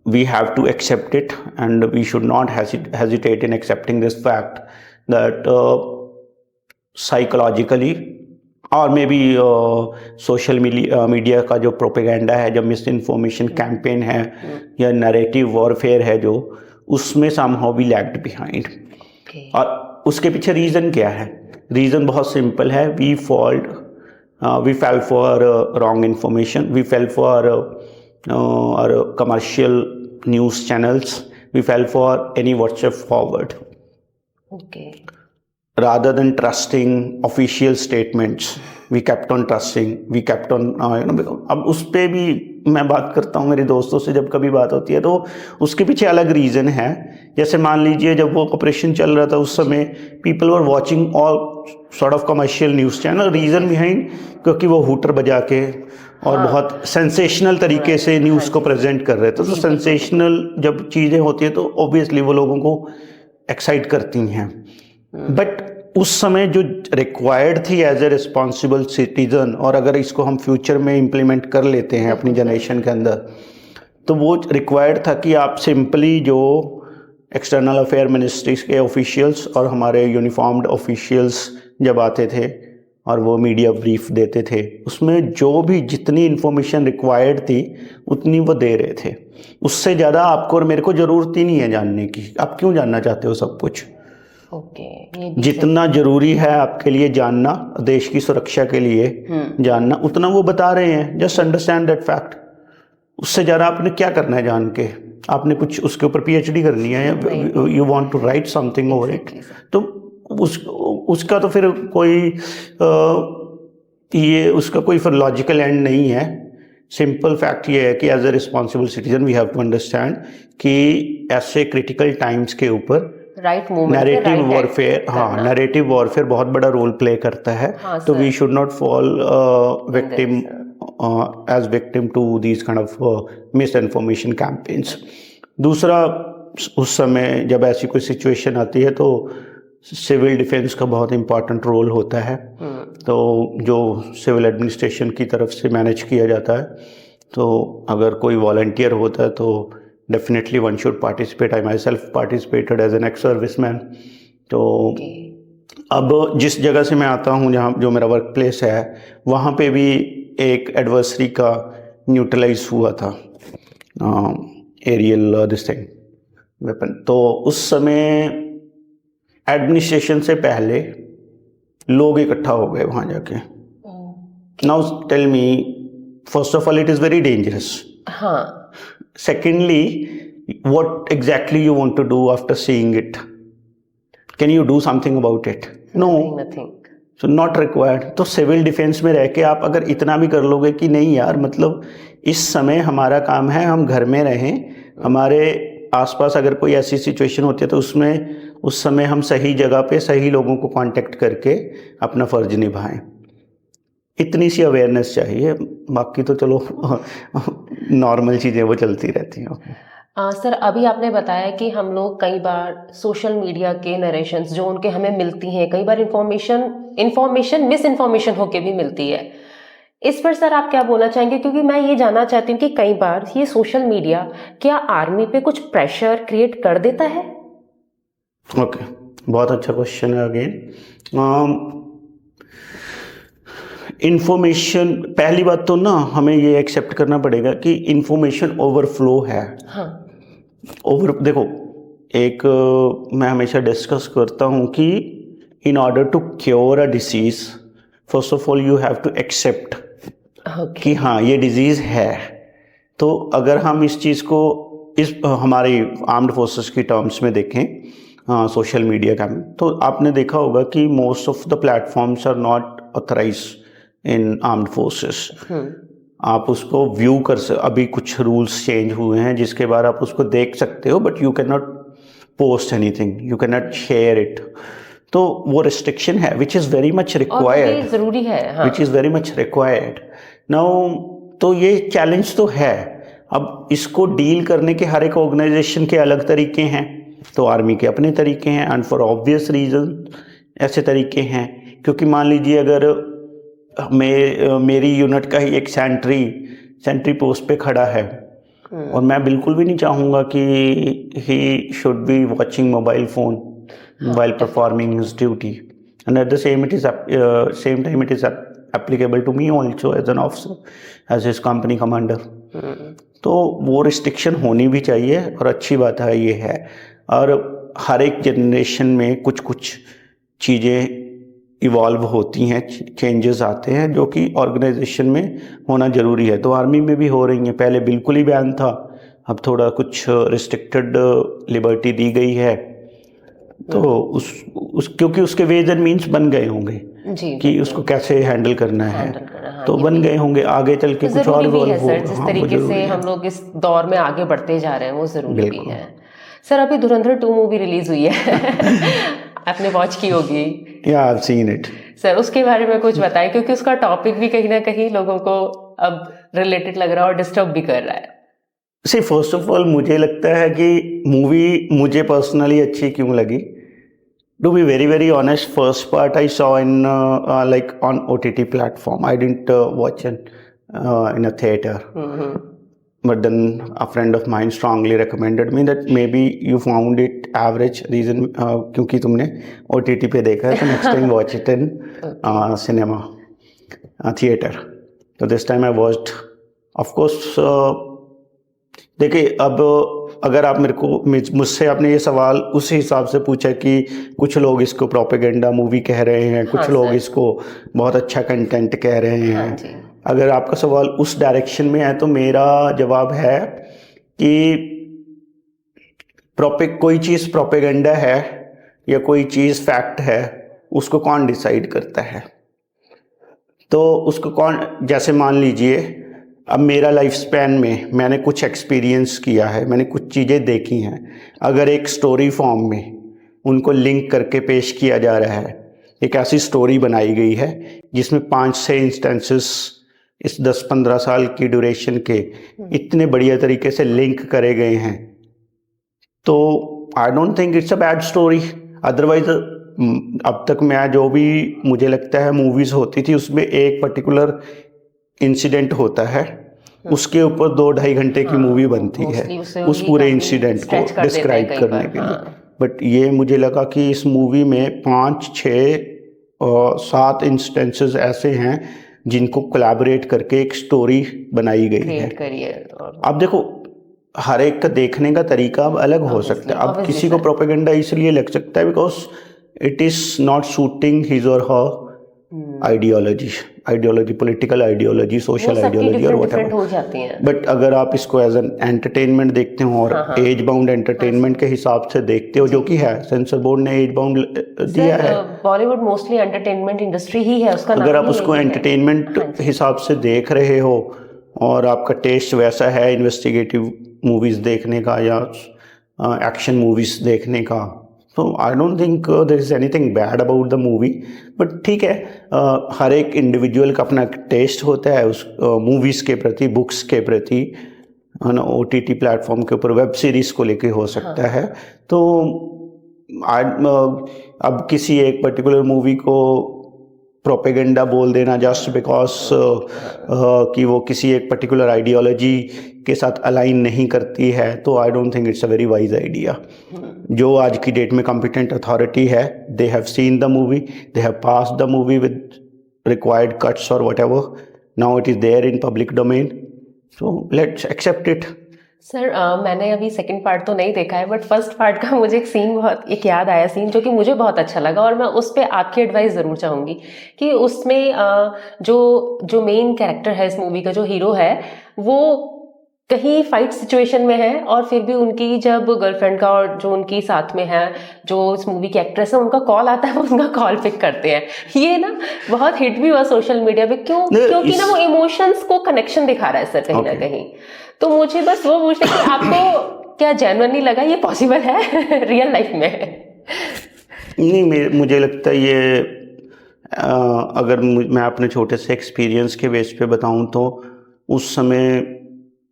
we have to accept it and we should not hesitate in accepting this fact that psychologically और मे बी सोशल मीडिया का जो propaganda है, जब miss information campaign है या narrative warfare है, जो उसमें समहाउ वी लैग्ड बिहाइंड। और उसके पीछे रीज़न क्या है? रीज़न बहुत सिंपल है, we fell for wrong information, we fell for commercial news channels, we fell for any WhatsApp forward. Okay. Rather than trusting official statements, we kept on trusting, we kept on अब उस पर भी मैं बात करता हूँ मेरे दोस्तों से, जब कभी बात होती है तो उसके पीछे अलग रीज़न है। जैसे मान लीजिए जब वो ऑपरेशन चल रहा था उस समय people were watching all sort of commercial news channel, reason behind क्योंकि वो हूटर बजा के और बहुत सेंसेशनल तरीके से न्यूज़ को प्रेजेंट कर रहे थे। तो सेंसेशनल जब चीज़ें होती हैं तो ऑब्वियसली वो लोगों को एक्साइट करती हैं, बट उस समय जो रिक्वायर्ड थी एज ए रिस्पॉन्सिबल सिटीजन, और अगर इसको हम फ्यूचर में इम्प्लीमेंट कर लेते हैं अपनी जनरेशन के अंदर, तो वो रिक्वायर्ड था कि आप सिंपली जो एक्सटर्नल अफेयर मिनिस्ट्रीज के ऑफिशियल्स और हमारे यूनिफॉर्म्ड ऑफिशियल्स जब आते थे और वो मीडिया ब्रीफ देते थे, उसमें जो भी जितनी इन्फॉर्मेशन रिक्वायर्ड थी उतनी वो दे रहे थे। उससे ज़्यादा आपको और मेरे को ज़रूरत ही नहीं है जानने की। आप क्यों जानना चाहते हो सब कुछ? जितना जरूरी है आपके लिए जानना, देश की सुरक्षा के लिए जानना, उतना वो बता रहे हैं। Just understand that fact. उससे ज़्यादा आपने क्या करना है जान के? आपने कुछ उसके ऊपर पीएचडी करनी है या you want to write something over it? तो उसका तो फिर कोई उसका कोई फिर लॉजिकल एंड नहीं है। सिंपल फैक्ट ये है कि as a responsible citizen we have to understand कि ऐसे क्रिटिकल टाइम्स के ऊपर राइट मोमेंट नैरेटिव वॉरफेयर, हाँ, नैरेटिव वॉरफेयर बहुत बड़ा रोल प्ले करता है। तो we should not fall victim as victim to these kind of misinformation campaigns. दूसरा, उस समय जब ऐसी कोई सिचुएशन आती है तो सिविल डिफेंस का बहुत इम्पॉर्टेंट रोल होता है। तो जो सिविल एडमिनिस्ट्रेशन की तरफ से मैनेज किया जाता है, तो अगर कोई वॉलंटियर होता है तो definitely one should participate. I myself participated as an ex serviceman. तो अब जिस जगह से मैं आता हूँ, जहाँ जो मेरा वर्क प्लेस है, वहाँ पे भी एक एडवर्सरी का न्यूट्रलाइज हुआ था एरियल दिस थिंग वेपन। तो उस समय एडमिनिस्ट्रेशन से पहले लोग इकट्ठा हो गए वहाँ जाके। Now tell me, first of all it is very dangerous. हाँ। Secondly, what exactly you want to do after seeing it? Can you do something about it? No. Nothing. So not required. तो civil defence में रह के आप अगर इतना भी कर लोगे कि नहीं यार, मतलब इस समय हमारा काम है हम घर में रहें, हमारे आसपास अगर कोई ऐसी सिचुएशन होती है तो उसमें उस समय हम सही जगह पे सही लोगों को कांटेक्ट करके अपना फर्ज निभाएं। इतनी सी अवेयरनेस चाहिए, बाकी तो चलो नॉर्मल चीज़ें वो चलती रहती हैं। सर, अभी आपने बताया कि हम लोग कई बार सोशल मीडिया के नरेशंस जो उनके हमें मिलती हैं, कई बार इन्फॉर्मेशन मिस इन्फॉर्मेशन होके भी मिलती है। इस पर सर आप क्या बोलना चाहेंगे? क्योंकि मैं ये जानना चाहती हूँ कि कई बार ये सोशल मीडिया क्या आर्मी पे कुछ प्रेशर क्रिएट कर देता है? ओके, बहुत अच्छा क्वेश्चन है अगेन। इन्फॉर्मेशन, पहली बात तो ना हमें ये एक्सेप्ट करना पड़ेगा कि इन्फॉर्मेशन ओवरफ्लो है। हाँ। देखो, एक मैं हमेशा डिस्कस करता हूँ कि in order to cure a disease, first of all you have to accept कि हाँ ये डिजीज़ है। तो अगर हम इस चीज़ को इस हमारी आर्म्ड फोर्सेस की टर्म्स में देखें, सोशल मीडिया का, तो आपने देखा होगा कि most of the platforms are not authorised in armed forces. आप उसको व्यू कर अभी कुछ रूल्स चेंज हुए हैं जिसके बाद आप उसको देख सकते हो, but you can not post anything, you can not share it. तो वो रिस्ट्रिक्शन है which is very much required, जरूरी है, हाँ। Which is very much required now. तो ये चैलेंज तो है। अब इसको डील करने के हर एक ऑर्गेनाइजेशन के अलग तरीके हैं। तो आर्मी के अपने तरीके हैं, एंड फॉर ऑब्वियस रीजन ऐसे तरीके हैं। क्योंकि मान लीजिए अगर मेरी यूनिट का ही एक सेंट्री पोस्ट पे खड़ा है और मैं बिल्कुल भी नहीं चाहूँगा कि he should be watching mobile phone while performing his duty, and at the same time it is applicable to me also as an officer, as his company commander. तो वो रिस्ट्रिक्शन होनी भी चाहिए और अच्छी बात है ये है। और हर एक जनरेशन में कुछ कुछ चीज़ें इवॉल्व होती हैं, चेंजेस आते हैं जो कि ऑर्गेनाइजेशन में होना ज़रूरी है। तो आर्मी में भी हो रही हैं। पहले बिल्कुल ही बैन था, अब थोड़ा कुछ रिस्ट्रिक्टेड लिबर्टी दी गई है। तो उस क्योंकि उसके वेज एंड मीन्स बन गए होंगे जी कि उसको कैसे हैंडल करना है, हैंडल करना, हाँ, तो ये बन भी गए होंगे, आगे चल के तो कुछ और ज़रूरी भी है इवॉल्व हो। सर, जिस हाँ, वो तरीके जरूरी से है, हम लोग इस दौर में आगे बढ़ते जा रहे हैं वो ज़रूरी भी बिल्कुल। है। सर अभी धुरंधर 2 मूवी रिलीज हुई है आपने वॉच की होगी। या I have seen it. Sir उसके बारे में कुछ बताएं, क्योंकि उसका टॉपिक भी कहीं ना कहीं लोगों को अब रिलेटेड लग रहा है और डिस्टर्ब भी कर रहा है। सी फर्स्ट ऑफ ऑल मुझे लगता है कि मूवी मुझे पर्सनली अच्छी क्यों लगी, to be very very honest, first part I saw in like on OTT platform. I didn't watch it in a theater. But then a friend of mine strongly recommended me that maybe you found it average reason क्योंकि तुमने OTT पे देखा है, तो next time watch it in cinema theater. So this time I watched, of course, देखिए अब अगर आप मेरे को मुझसे आपने ये सवाल उस हिसाब से पूछा कि कुछ लोग इसको प्रोपेगेंडा मूवी कह रहे हैं, कुछ हाँ, लोग सर। इसको बहुत अच्छा कंटेंट कह रहे हैं, हाँ जी। अगर आपका सवाल उस डायरेक्शन में है तो मेरा जवाब है कि कोई चीज़ प्रोपेगेंडा है या कोई चीज़ फैक्ट है, उसको कौन डिसाइड करता है? तो उसको कौन, जैसे मान लीजिए अब मेरा लाइफ स्पैन में मैंने कुछ एक्सपीरियंस किया है, मैंने कुछ चीज़ें देखी हैं, अगर एक स्टोरी फॉर्म में उनको लिंक करके पेश किया जा रहा है, एक ऐसी स्टोरी बनाई गई है जिसमें 5-6 इंस्टेंसेस इस 10-15 साल की ड्यूरेशन के इतने बढ़िया तरीके से लिंक करे गए हैं, तो I don't think it's a bad story. Otherwise अब तक मैं जो भी मुझे लगता है मूवीज़ होती थी उसमें एक पर्टिकुलर इंसिडेंट होता है, उसके ऊपर 2-2.5 घंटे की मूवी बनती है उस पूरे इंसिडेंट को डिस्क्राइब करने के लिए। बट ये मुझे लगा कि इस मूवी में 5-6-7 इंस्टेंसेस ऐसे हैं जिनको कोलैबोरेट करके एक स्टोरी बनाई गई है। अब देखो हर एक का देखने का तरीका अब अलग हो सकता है। अब किसी को प्रोपेगेंडा इसलिए लग सकता है because it is not suiting his और her ideology, political ideology, social ideology और व्हाटएवर हो जाती हैं। बट अगर आप इसको एज एन एंटरटेनमेंट देखते हो और एज बाउंड एंटरटेनमेंट के हिसाब से देखते हो, जो कि है, सेंसर बोर्ड ने एज बाउंड दिया है। बॉलीवुड मोस्टली एंटरटेनमेंट इंडस्ट्री ही है, उसका अगर आप उसको एंटरटेनमेंट हिसाब से देख रहे हो और आपका टेस्ट वैसा है इन्वेस्टिगेटिव मूवीज़ देखने का या एक्शन मूवीज़ देखने का, तो I don't think there is anything bad about the movie. But ठीक है, हर एक इंडिविजुअल का अपना टेस्ट होता है उस मूवीज़ के प्रति, बुक्स के प्रति, है ना, OTT प्लेटफॉर्म के ऊपर वेब सीरीज़ को लेके हो सकता है। तो अब किसी एक पर्टिकुलर मूवी को प्रोपेगेंडा बोल देना जस्ट बिकॉज कि वो किसी एक पर्टिकुलर आइडियोलॉजी के साथ अलाइन नहीं करती है, तो I don't think it's a very wise idea. जो आज की डेट में कॉम्पिटेंट अथॉरिटी है, they have seen the movie, they have passed the movie with required cuts और whatever, now it is there in public domain, so let's accept it. Sir मैंने अभी second part तो नहीं देखा है, but first part का मुझे एक याद आया सीन जो कि मुझे बहुत अच्छा लगा, और मैं उस पर आपकी एडवाइस ज़रूर चाहूँगी कि उसमें जो मेन कैरेक्टर है इस मूवी का, जो हीरो है, वो कहीं फाइट सिचुएशन में है और फिर भी उनकी जब गर्लफ्रेंड का और जो उनकी साथ में है जो इस मूवी की एक्ट्रेस है, उनका कॉल आता है, वो उनका कॉल पिक करते हैं। ये ना बहुत हिट भी हुआ सोशल मीडिया पे, क्योंकि ना वो इमोशंस को कनेक्शन दिखा रहा है सर कहीं ना कहीं। तो मुझे बस वो पूछना कि आपको क्या जेन्युइनली लगा ये पॉसिबल है रियल लाइफ में? नहीं, मुझे लगता है ये अगर मैं अपने छोटे से एक्सपीरियंस के बेस पे बताऊं तो उस समय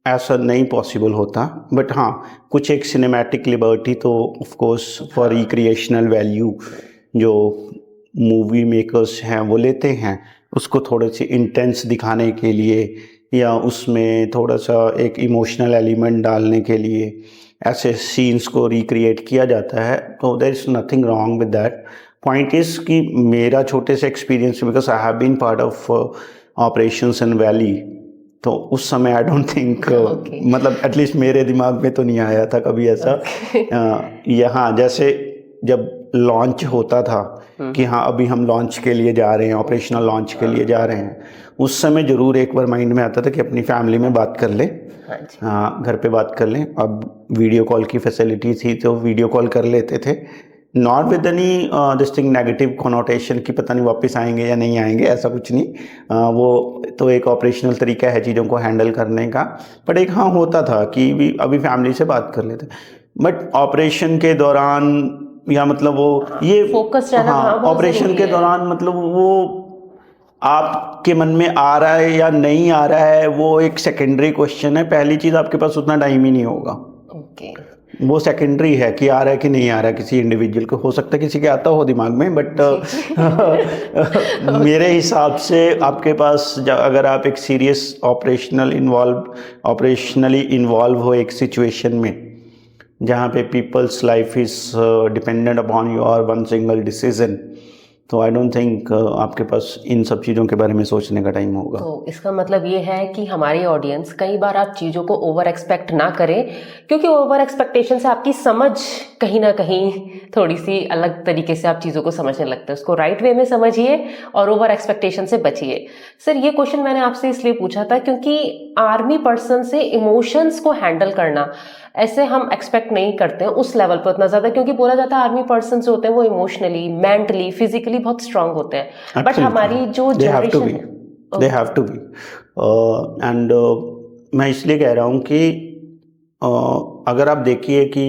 ऐसा नहीं पॉसिबल होता। बट हाँ, कुछ एक सिनेमैटिक लिबर्टी तो of course for recreational value जो मूवी मेकर्स हैं वो लेते हैं, उसको थोड़े से इंटेंस दिखाने के लिए या उसमें थोड़ा सा एक इमोशनल एलिमेंट डालने के लिए ऐसे सीन्स को रिक्रिएट किया जाता है, तो there is nothing wrong with that. Point is कि मेरा छोटे से experience, because I have been part of operations in valley, तो उस समय आई डोंट थिंक मतलब एटलीस्ट मेरे दिमाग में तो नहीं आया था कभी ऐसा। यहाँ जैसे जब लॉन्च होता था कि हाँ अभी हम लॉन्च के लिए जा रहे हैं, ऑपरेशनल लॉन्च के लिए जा रहे हैं, उस समय ज़रूर एक बार माइंड में आता था कि अपनी फैमिली में बात कर लें, हाँ घर पे बात कर लें। अब वीडियो कॉल की फैसिलिटी थी तो वीडियो कॉल कर लेते थे, not with any this thing negative connotation कि पता नहीं वापस आएंगे या नहीं आएंगे, ऐसा कुछ नहीं। वो तो एक ऑपरेशनल तरीका है चीज़ों को हैंडल करने का। बट एक हाँ होता था कि भी अभी फैमिली से बात कर लेते, बट ऑपरेशन के दौरान या मतलब वो ये फोकस रहना हाँ बहुत ऑपरेशन जरूरी के है। दौरान मतलब वो आपके मन में आ रहा है या नहीं आ रहा है वो एक सेकेंडरी क्वेश्चन है। पहली चीज़ आपके पास उतना टाइम ही नहीं होगा, ओके वो सेकेंडरी है कि आ रहा है कि नहीं आ रहा है किसी इंडिविजुअल को। हो सकता है किसी के आता हो दिमाग में, बट मेरे हिसाब से आपके पास अगर आप एक सीरियस ऑपरेशनली इन्वॉल्व हो एक सिचुएशन में जहाँ पे people's life is dependent upon your one single decision, तो आई डोंट थिंक आपके पास इन सब चीज़ों के बारे में सोचने का टाइम होगा। तो इसका मतलब ये है कि हमारी ऑडियंस, कई बार आप चीज़ों को ओवर एक्सपेक्ट ना करें, क्योंकि ओवर एक्सपेक्टेशन से आपकी समझ कहीं ना कहीं थोड़ी सी अलग तरीके से आप चीज़ों को समझने लगते हैं। उसको राइट वे में समझिए और ओवर एक्सपेक्टेशन से बचिए। सर, ये क्वेश्चन मैंने आपसे इसलिए पूछा था क्योंकि आर्मी पर्सन से इमोशंस को हैंडल करना ऐसे हम एक्सपेक्ट नहीं करते हैं उस लेवल पर उतना ज़्यादा, क्योंकि बोला जाता है आर्मी पर्सन जो होते हैं वो इमोशनली, मेंटली, फिजिकली बहुत स्ट्रांग होते हैं। बट हमारी जो जनरेशन है, they have to be and मैं इसलिए कह रहा हूँ कि अगर आप देखिए कि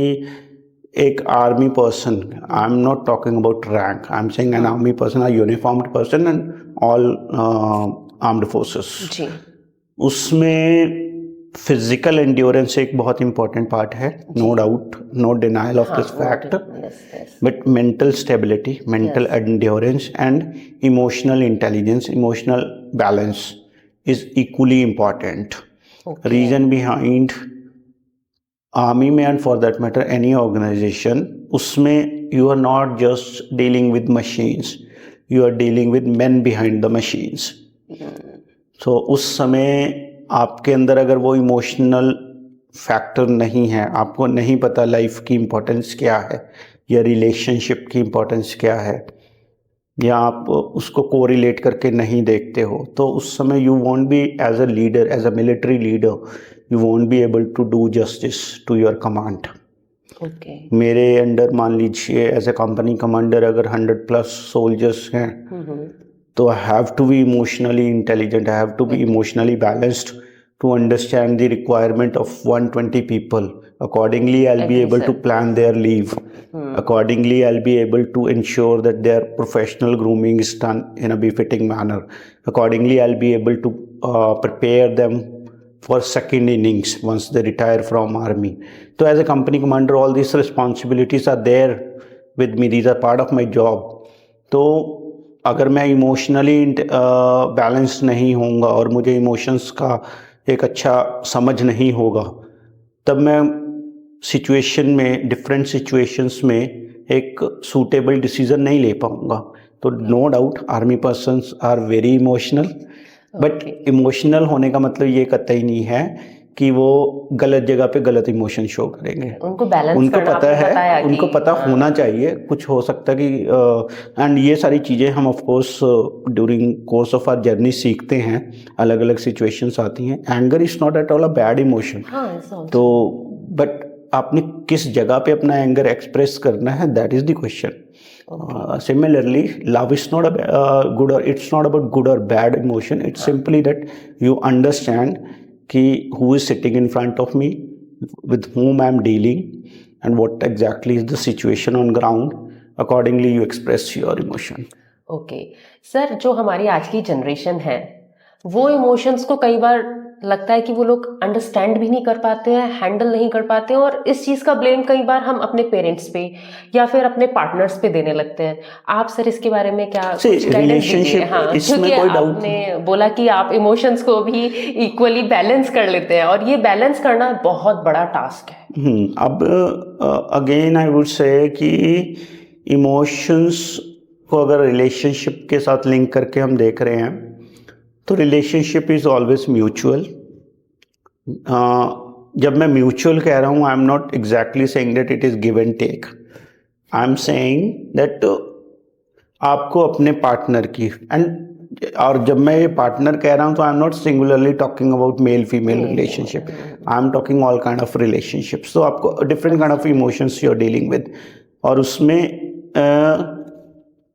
एक army person, I am not talking about rank, I am saying an army person, a uniformed person and all armed forces, जी उसमें फिजिकल एंड्योरेंस एक बहुत इंपॉर्टेंट पार्ट है, no doubt, no denial of this fact, but mental stability, mental endurance and emotional intelligence, emotional balance is equally important. Reason behind army में and for that matter any organisation, उसमें you are not just dealing with machines, you are dealing with man behind the machines. So उस समय आपके अंदर अगर वो emotional factor नहीं है, आपको नहीं पता लाइफ की इम्पोर्टेंस क्या है या रिलेशनशिप की इम्पोर्टेंस क्या है, या आप उसको कोरिलेट करके नहीं देखते हो, तो उस समय you won't be as a leader, as a military leader, you won't be able to do justice to your command. मेरे अंडर मान लीजिए एज ए कंपनी कमांडर अगर 100+ सोल्जर्स हैं, तो I have to be emotionally intelligent, I have to be emotionally balanced to understand the requirement of 120 people. Accordingly, I'll be able to plan their leave. Accordingly, I'll be able to ensure that their professional grooming is done in a befitting manner. Accordingly, I'll be able to prepare them for second innings once they retire from army. So as a company commander, all these responsibilities are there with me. These are part of my job. तो अगर मैं emotionally balance नहीं होऊंगा और मुझे emotions का एक अच्छा समझ नहीं होगा, तब मैं सिचुएशन में, डिफरेंट सिचुएशंस में एक सूटेबल डिसीजन नहीं ले पाऊंगा। तो no doubt army persons are very emotional, but emotional होने का मतलब ये कतई नहीं है कि वो गलत जगह पे गलत इमोशन शो करेंगे। उनको बैलेंस उनको करना पता है, उनको पता हाँ। होना चाहिए। कुछ हो सकता है कि एंड ये सारी चीज़ें हम of course during course of our journey सीखते हैं, अलग अलग सिचुएशंस आती हैं। Anger is not at all a bad emotion, तो बट आपने किस जगह पे अपना एंगर एक्सप्रेस करना है, that is the question. Similarly, love is not a good or it's not about good or bad emotion. It's simply that you understand कि who is sitting in front of me, with whom I am dealing, and what exactly is the situation on ground. Accordingly, you express your emotion. Okay sir, जो हमारी आज की generation है वो emotions को कई बार लगता है कि वो लोग अंडरस्टैंड भी नहीं कर पाते हैं, हैंडल नहीं कर पाते हैं, और इस चीज़ का ब्लेम कई बार हम अपने पेरेंट्स पे या फिर अपने पार्टनर्स पे देने लगते हैं। आप सर इसके बारे में क्या रिलेशनशिप? हाँ, इसमें कोई डाउट आपने बोला कि आप इमोशंस को भी इक्वली बैलेंस कर लेते हैं, और ये बैलेंस करना बहुत बड़ा टास्क है। अब अगेन आई वुड से कि इमोशंस को अगर रिलेशनशिप के साथ लिंक करके हम देख रहे हैं, तो रिलेशनशिप इज़ ऑलवेज म्यूचुअल। जब मैं म्यूचुअल कह रहा हूँ, I am not exactly saying that it is give and take, I am saying that आपको अपने पार्टनर की और जब मैं ये पार्टनर कह रहा हूँ तो I am not singularly talking about male female relationship, I am talking all kind of relationships. तो आपको different kind of emotions you are dealing with, और उसमें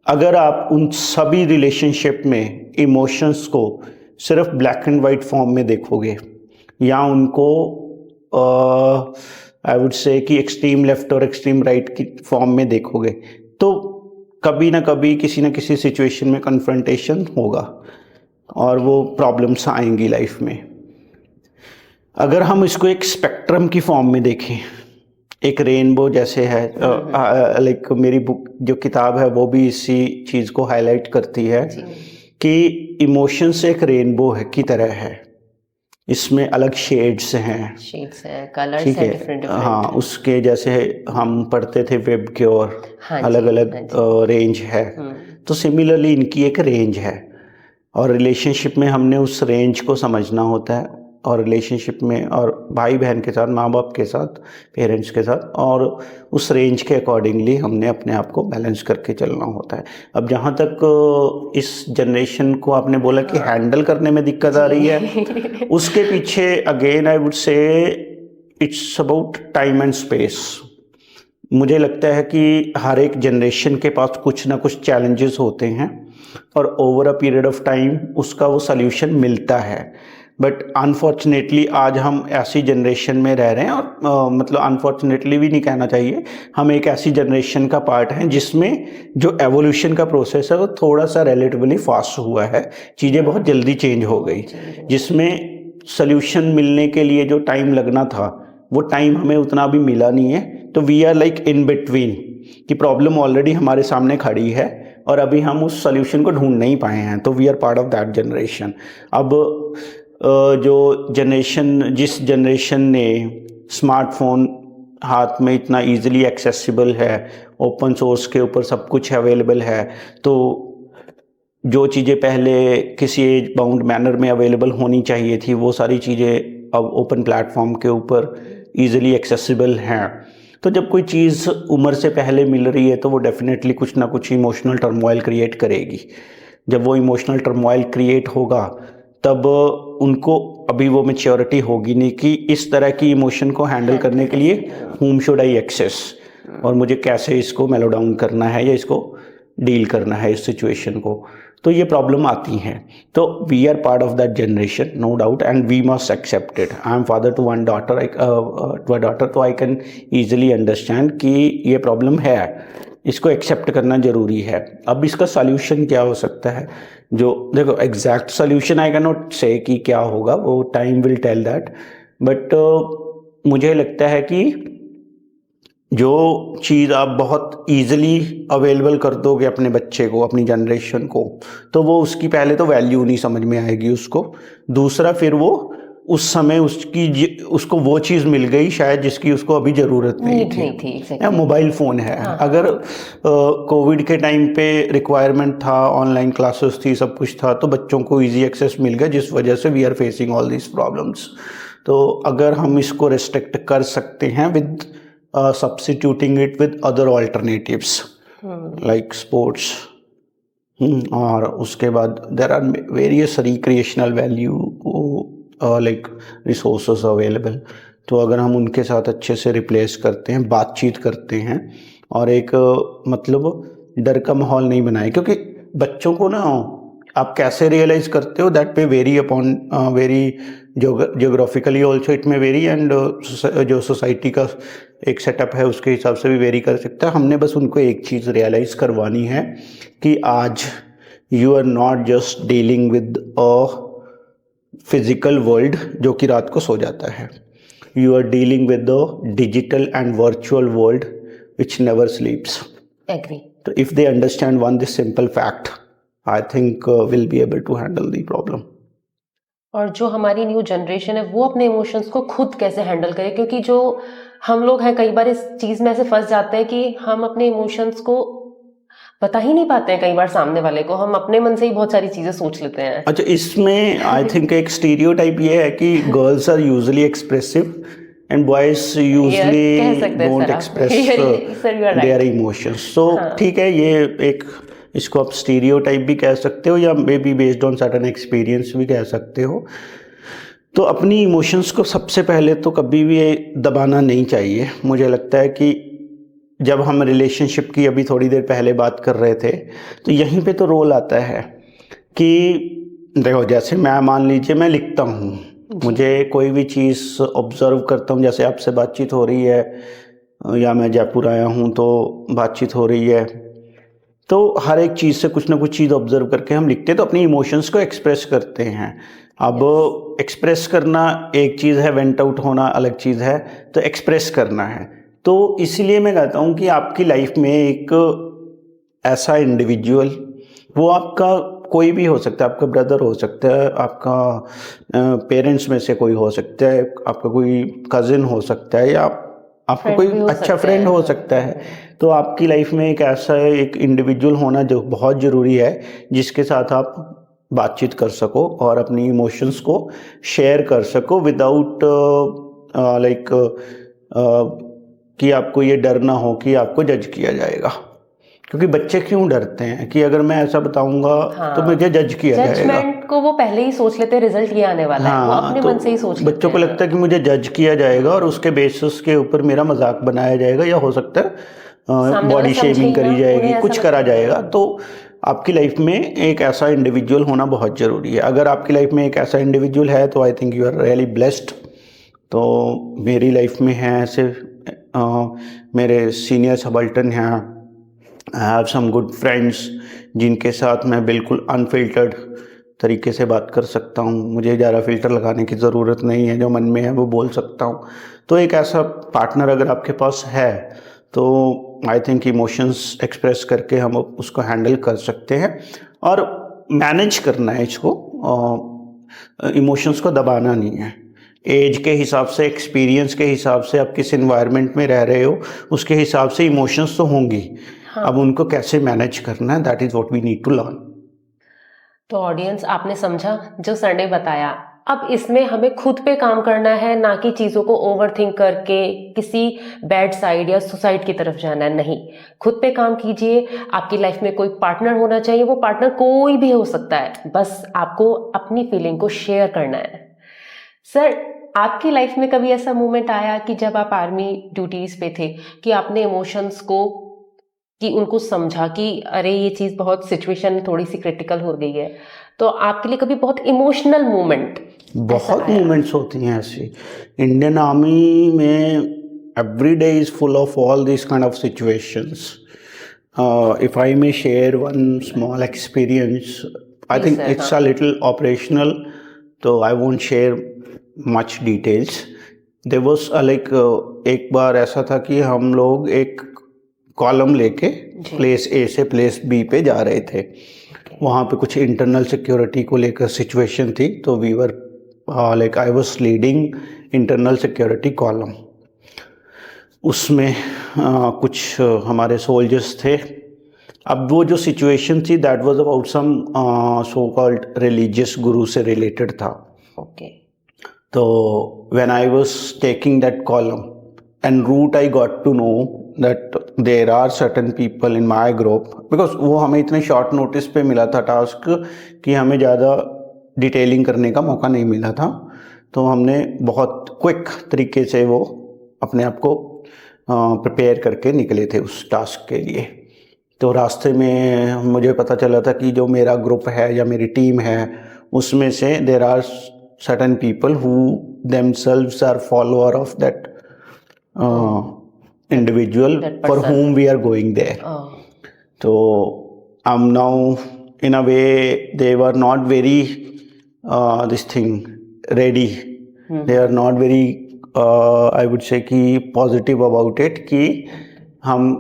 अगर आप उन सभी रिलेशनशिप में इमोशंस को सिर्फ ब्लैक एंड वाइट फॉर्म में देखोगे या उनको आई वुड से कि एक्सट्रीम लेफ्ट और एक्सट्रीम राइट की फॉर्म में देखोगे तो कभी ना कभी किसी ना किसी सिचुएशन में कन्फ्रंटेशन होगा और वो प्रॉब्लम्स आएंगी लाइफ में। अगर हम इसको एक स्पेक्ट्रम की फॉर्म में देखें, एक रेनबो जैसे है, लाइक मेरी बुक जो किताब है वो भी इसी चीज़ को हाईलाइट करती है कि इमोशंस एक रेनबो है की तरह है, इसमें अलग शेड्स हैं, कलर्स ठीक हैं है, डिफरेंट। हाँ, उसके जैसे हम पढ़ते थे वेब के और हाँ अलग अलग रेंज है, तो सिमिलरली इनकी एक रेंज है और रिलेशनशिप में हमने उस रेंज को समझना होता है और रिलेशनशिप में और भाई बहन के साथ, माँ बाप के साथ, पेरेंट्स के साथ, और उस रेंज के अकॉर्डिंगली हमने अपने आप को बैलेंस करके चलना होता है। अब जहाँ तक इस जनरेशन को आपने बोला कि हैंडल करने में दिक्कत आ रही है, उसके पीछे again I would say it's about time and space. मुझे लगता है कि हर एक जनरेशन के पास कुछ ना कुछ चैलेंजेस होते हैं और over a period of time उसका वो सल्यूशन मिलता है। बट अनफॉर्चुनेटली आज हम ऐसी जनरेशन में रह रहे हैं और मतलब अनफॉर्चुनेटली भी नहीं कहना चाहिए, हम एक ऐसी जनरेशन का पार्ट हैं जिसमें जो एवोल्यूशन का प्रोसेस है वो थोड़ा सा रिलेटिवली फास्ट हुआ है, चीज़ें बहुत जल्दी चेंज हो गई, जिसमें सल्यूशन मिलने के लिए जो टाइम लगना था वो टाइम हमें उतना भी मिला नहीं है। तो we are like in between कि प्रॉब्लम ऑलरेडी हमारे सामने खड़ी है और अभी हम उस सल्यूशन को ढूंढ नहीं पाए हैं, तो we are part of that generation. अब जो जनरेशन, जिस जनरेशन ने स्मार्टफोन हाथ में इतना इजीली एक्सेसिबल है, ओपन सोर्स के ऊपर सब कुछ अवेलेबल है, तो जो चीज़ें पहले किसी एज बाउंड मैनर में अवेलेबल होनी चाहिए थी वो सारी चीज़ें अब ओपन प्लेटफॉर्म के ऊपर इजीली एक्सेसिबल हैं। तो जब कोई चीज़ उम्र से पहले मिल रही है तो वो डेफिनेटली कुछ ना कुछ इमोशनल टर्मोइल क्रिएट करेगी। जब वो इमोशनल टर्मोइल क्रिएट होगा तब उनको अभी वो मैच्योरिटी होगी नहीं कि इस तरह की इमोशन को हैंडल करने के लिए whom should I access, और मुझे कैसे इसको मेलो डाउन करना है या इसको डील करना है इस सिचुएशन को। तो ये प्रॉब्लम आती हैं। तो we are part of that generation, no doubt, and we must accept it. I am father to one daughter, तो आई कैन ईजिली अंडरस्टैंड कि ये प्रॉब्लम है, इसको एक्सेप्ट करना ज़रूरी है। अब इसका सॉल्यूशन क्या हो सकता है, जो देखो exact solution I can not say कि क्या होगा, वो time will tell that, but मुझे लगता है कि जो चीज़ आप बहुत ईजिली अवेलेबल कर दोगे अपने बच्चे को, अपनी जनरेशन को, तो वो उसकी पहले तो वैल्यू नहीं समझ में आएगी उसको। दूसरा, फिर वो उस समय उसको वो चीज़ मिल गई शायद जिसकी उसको अभी ज़रूरत नहीं थी। या मोबाइल फ़ोन है। हाँ। अगर कोविड के टाइम पे रिक्वायरमेंट था, ऑनलाइन क्लासेस थी, सब कुछ था, तो बच्चों को इजी एक्सेस मिल गया, जिस वजह से we are facing all this problems. तो अगर हम इसको रिस्ट्रिक्ट कर सकते हैं with substituting it with other alternatives like sports, और उसके बाद there are various recreational value like resources available, तो अगर हम उनके साथ अच्छे से रिप्लेस करते हैं, बातचीत करते हैं और एक मतलब डर का माहौल नहीं बनाए, क्योंकि बच्चों को ना आप कैसे रियलाइज करते हो दैट पे very upon very geographically also it में वेरी, एंड जो सोसाइटी का एक सेटअप है उसके हिसाब से भी वेरी कर सकता है। हमने बस उनको एक चीज़ रियलाइज़ करवानी है कि आज you are not just dealing with a physical world जो कि रात को सो जाता है, you are dealing with the digital and virtual world which never sleeps. Agree. तो if they understand one this simple fact, I think will be able to handle the problem. और जो हमारी न्यू जनरेशन है वो अपने emotions को खुद कैसे हैंडल करे, क्योंकि जो हम लोग हैं कई बार इस चीज़ में ऐसे फंस जाते हैं कि हम अपने इमोशंस को बता ही नहीं पाते हैं कई बार सामने वाले को, हम अपने मन से ही बहुत सारी चीज़ें सोच लेते हैं। अच्छा, इसमें आई थिंक एक स्टीरियोटाइप ये है कि girls are usually expressive and boys usually don't express their emotions. So ठीक है, ये एक इसको आप स्टीरियोटाइप भी कह सकते हो या may be based on certain experience भी कह सकते हो। तो अपनी इमोशंस को सबसे पहले तो कभी भी दबाना नहीं चाहिए। मुझे लगता है कि जब हम रिलेशनशिप की अभी थोड़ी देर पहले बात कर रहे थे, तो यहीं पे तो रोल आता है कि देखो, जैसे मैं मान लीजिए मैं लिखता हूँ, मुझे कोई भी चीज़ ऑब्जर्व करता हूँ, जैसे आपसे बातचीत हो रही है या मैं जयपुर आया हूँ तो बातचीत हो रही है, तो हर एक चीज़ से कुछ ना कुछ चीज़ ऑब्जर्व करके हम लिखते हैं, तो अपनी इमोशंस को एक्सप्रेस करते हैं। अब एक्सप्रेस करना एक चीज़ है, वेंट आउट होना अलग चीज़ है, तो एक्सप्रेस करना है। तो इसीलिए मैं कहता हूँ कि आपकी लाइफ में एक ऐसा इंडिविजुअल, वो आपका कोई भी हो सकता है, आपका ब्रदर हो सकता है, आपका पेरेंट्स में से कोई हो सकता है, आपका कोई कज़िन हो सकता है, या आपका कोई अच्छा फ्रेंड हो सकता है। तो आपकी लाइफ में एक ऐसा एक इंडिविजुअल होना जो बहुत ज़रूरी है, जिसके साथ आप बातचीत कर सको और अपनी इमोशंस को शेयर कर सको विदाउट लाइक कि आपको ये डर ना हो कि आपको जज किया जाएगा। क्योंकि बच्चे क्यों डरते हैं कि अगर मैं ऐसा बताऊंगा तो मुझे जज किया जाएगा। जजमेंट को वो पहले ही सोच लेते हैं, रिजल्ट ये आने वाला है, वो अपने मन से ही सोच लेते हैं। बच्चों को लगता है कि मुझे जज किया जाएगा और उसके बेसिस के ऊपर मेरा मजाक बनाया जाएगा, या हो सकता है बॉडी शेमिंग करी जाएगी, कुछ करा जाएगा। तो आपकी लाइफ में एक ऐसा इंडिविजुअल होना बहुत ज़रूरी है। अगर आपकी लाइफ में एक ऐसा इंडिविजुअल है तो I think you are really blessed. तो मेरी लाइफ में है ऐसे मेरे सीनियर सबल्टन हैं, I have some good friends जिनके साथ मैं बिल्कुल अनफिल्टर्ड तरीके से बात कर सकता हूँ, मुझे ज़्यादा फ़िल्टर लगाने की ज़रूरत नहीं है, जो मन में है वो बोल सकता हूँ। तो एक ऐसा पार्टनर अगर आपके पास है तो आई थिंक इमोशंस एक्सप्रेस करके हम उसको हैंडल कर सकते हैं, और मैनेज करना है इसको, इमोशंस को दबाना नहीं है। एज के हिसाब से, एक्सपीरियंस के हिसाब से, आप किस इन्वायरमेंट में रह रहे हो उसके हिसाब से इमोशंस तो होंगी। अब उनको कैसे मैनेज करना है, that is what we need to learn. तो ऑडियंस, आपने समझा जो सर ने बताया। अब इसमें हमें खुद पे काम करना है, ना कि चीज़ों को ओवरथिंक करके किसी बैड साइड या सुसाइड की तरफ जाना है। नहीं, खुद पे काम कीजिए। आपकी लाइफ में कोई पार्टनर होना चाहिए, वो पार्टनर कोई भी हो सकता है, बस आपको अपनी फीलिंग को शेयर करना है। सर, आपकी लाइफ में कभी ऐसा मोमेंट आया कि जब आप आर्मी ड्यूटीज पे थे कि आपने इमोशंस को कि उनको समझा कि अरे ये चीज़ बहुत सिचुएशन थोड़ी सी क्रिटिकल हो गई है, तो आपके लिए कभी बहुत इमोशनल मोमेंट? बहुत मोमेंट्स होती हैं ऐसी इंडियन आर्मी में। Every day is full of all this kind of situations. If I may share one small experience, I think it's a little operational, तो I won't share much details. There was like एक बार ऐसा था कि हम लोग एक column लेके प्लेस ए से प्लेस बी पे जा रहे थे। वहाँ पे कुछ इंटरनल सिक्योरिटी को लेकर सिचुएशन थी, तो we were like I was leading internal security column. उसमें कुछ हमारे सोल्जर्स थे। अब वो जो सिचुएशन थी that was about some so called religious guru से रिलेटेड था। ओके। तो when I was taking that column en route I got to know that there are certain people in my group, because वो हमें इतने short notice पे मिला था task कि हमें ज़्यादा डिटेलिंग करने का मौका नहीं मिला था। तो हमने बहुत क्विक तरीके से वो अपने आप को प्रिपेयर करके निकले थे उस टास्क के लिए। तो रास्ते में मुझे पता चला था कि जो मेरा ग्रुप है या मेरी टीम है उसमें से there are certain people who themselves are follower of that individual for whom we are going there. So now in a way they were not very this thing ready. They are not very I would say कि positive about it कि हम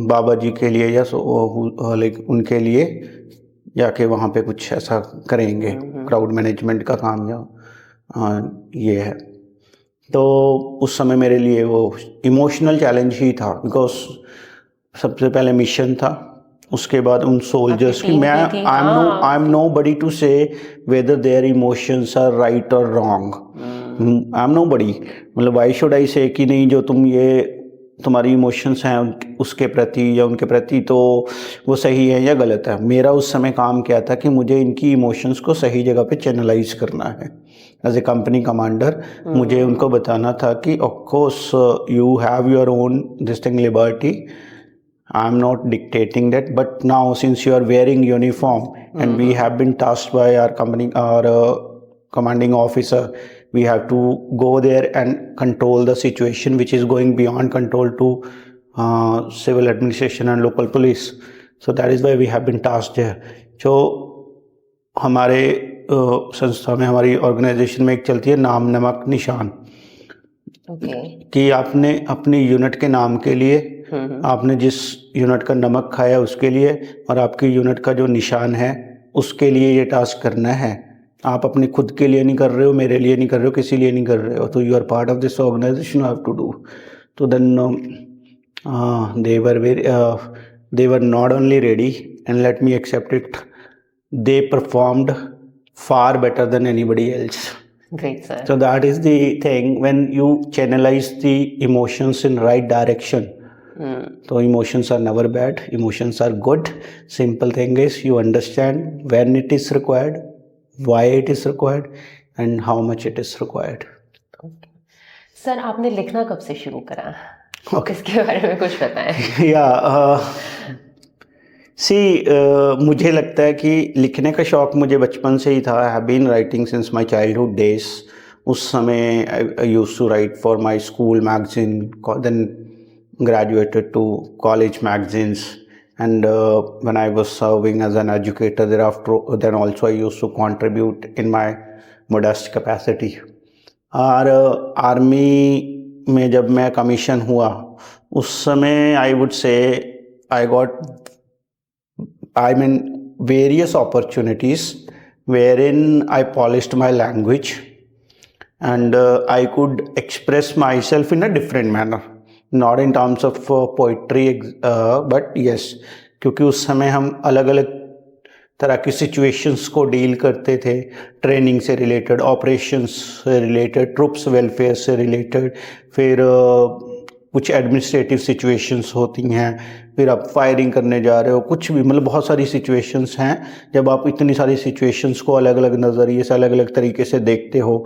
बाबा जी के लिए या like उनके लिए जाके वहाँ पे कुछ ऐसा करेंगे, क्राउड मैनेजमेंट का काम या ये है। तो उस समय मेरे लिए वो इमोशनल चैलेंज ही था, बिकॉज सबसे पहले मिशन था, उसके बाद उन सोल्जर्स की मैं I am nobody to say whether their emotions are right और wrong. I am nobody, मतलब वाई शुड आई से कि नहीं जो तुम ये तुम्हारी इमोशंस हैं उसके प्रति या उनके प्रति, तो वो सही है या गलत है। मेरा उस समय काम क्या था कि मुझे इनकी इमोशंस को सही जगह पे चैनलाइज करना है। एज ए कंपनी कमांडर मुझे उनको बताना था कि of course you have your own this thing liberty, I am not dictating that, but now since you are wearing uniform and we have been tasked by our company, our commanding officer, we have to go there and control the situation which is going beyond control to civil administration and local police. So that is why we have been tasked there. So हमारे संस्था में, हमारी organisation में एक चलती है नाम नमक निशान, कि आपने अपनी यूनिट के नाम के लिए, आपने जिस यूनिट का नमक खाया उसके लिए, और आपकी यूनिट का जो निशान है उसके लिए ये टास्क करना है। आप अपने खुद के लिए नहीं कर रहे हो, मेरे लिए नहीं कर रहे हो, किसी लिए नहीं कर रहे हो, तो you are part of this organisation, you have to do. तो then they were not only ready, and let me accept it, they performed far better than anybody else. Great, sir. So that is the thing, when you channelize the emotions in right direction. So emotions are never bad, emotions are good. Simple thing is you understand when it is required, why it is required, and how much it is required. Sir, आपने लिखना कब से शुरू करा? इसके बारे में कुछ बताएं। मुझे लगता है कि लिखने का शौक़ मुझे बचपन से ही था। I have been writing since my childhood days. उस समय I used to write for my school magazine, then graduated to college magazines, and when I was serving as an educator thereafter, then also I used to contribute in my modest capacity. और army में जब मैं commission हुआ उस समय I would say I mean various opportunities wherein I polished my language and I could express myself in a different manner. Not in terms of poetry, but yes, क्योंकि उस समय हम अलग अलग तरह की सिचुएशंस को डील करते थे, ट्रेनिंग से रिलेटेड, ऑपरेशंस से रिलेटेड, ट्रुप्स वेलफेयर से रिलेटेड, फिर कुछ एडमिनिस्ट्रेटिव सिचुएशंस होती हैं, फिर आप फायरिंग करने जा रहे हो, कुछ भी, मतलब बहुत सारी सिचुएशंस हैं। जब आप इतनी सारी सिचुएशंस को अलग अलग नज़रिए से, अलग अलग तरीके से देखते हो,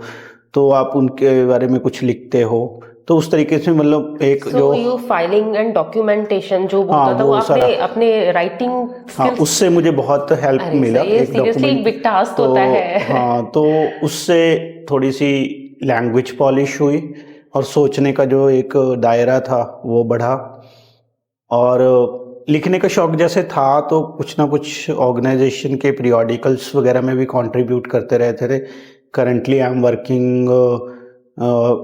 तो आप उनके बारे में कुछ लिखते हो। तो उस तरीके से मतलब एक जो यू फाइलिंग एंड डॉक्यूमेंटेशन जो होता था वो आपने अपने राइटिंग स्किल्स, उससे मुझे बहुत हेल्प मिला। एक डॉक्यूमेंट बिग टास्क होता है। तो उससे थोड़ी सी लैंग्वेज पॉलिश हुई और सोचने का जो एक दायरा था वो बढ़ा, और लिखने का शौक़ जैसे था तो कुछ ना कुछ ऑर्गेनाइजेशन के पीरियोडिकल्स वगैरह में भी कंट्रीब्यूट करते रहते थे। Currently I am working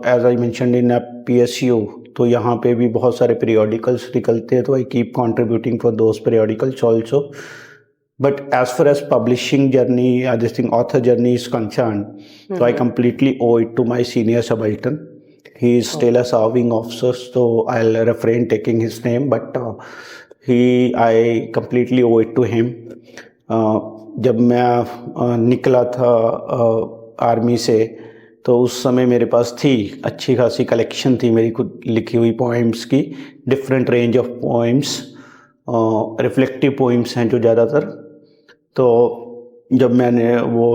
as I mentioned in PSU, तो यहाँ पे भी बहुत सारे पीरियोडिकल्स निकलते हैं, तो I keep contributing for those periodicals also. But as far as publishing journey, this thing author journey is concern, so I completely owe it to my senior subaltern. He is still a serving officer, so I'll refrain taking his name, but I completely owe it to him. जब मैं निकला था army से तो उस समय मेरे पास थी अच्छी खासी कलेक्शन थी मेरी खुद लिखी हुई पोएम्स की, different range of poems, reflective poems हैं जो ज़्यादातर। तो जब मैंने वो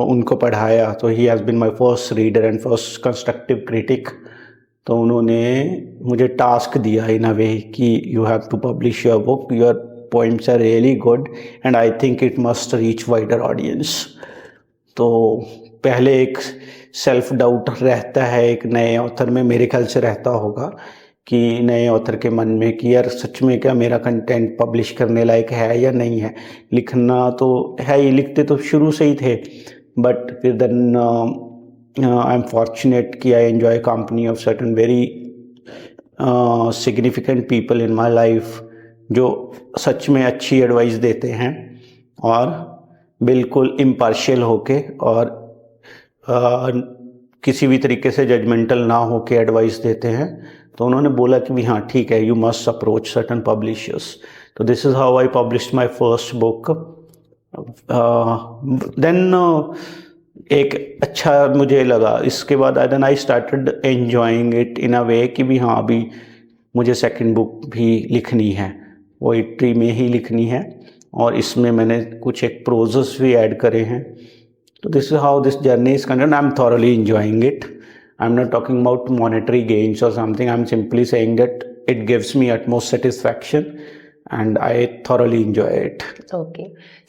उनको पढ़ाया तो ही has been my first reader and first constructive critic. तो उन्होंने मुझे टास्क दिया इन अ वे कि you have to publish your book, your poems are really good and I think it must reach wider audience. तो पहले एक self doubt रहता है एक नए ऑथर में, मेरे ख्याल से रहता होगा कि नए ऑथर के मन में कि यार सच में क्या मेरा कंटेंट पब्लिश करने लायक है या नहीं है। लिखना तो है ही, लिखते तो शुरू से ही थे, बट फिर देन आई एम फॉर्चुनेट कि I enjoy company of certain very significant people in my life जो सच में अच्छी एडवाइस देते हैं और बिल्कुल इम्पार्शियल होके और किसी भी तरीके से जजमेंटल ना होके एडवाइस देते हैं। तो उन्होंने बोला कि भी हाँ ठीक है, you must approach certain publishers. तो this is how I published my first book. Then एक अच्छा मुझे लगा, इसके बाद then I started enjoying it in a way कि भी हाँ अभी मुझे सेकंड बुक भी लिखनी है, पोइट्री में ही लिखनी है, और इसमें मैंने कुछ एक प्रोजेस भी ऐड करे हैं. तो this is how this journey is continued. I am thoroughly enjoying it. I am not talking about monetary gains और something. I am simply saying that it gives me utmost satisfaction and I thoroughly enjoy it. Okay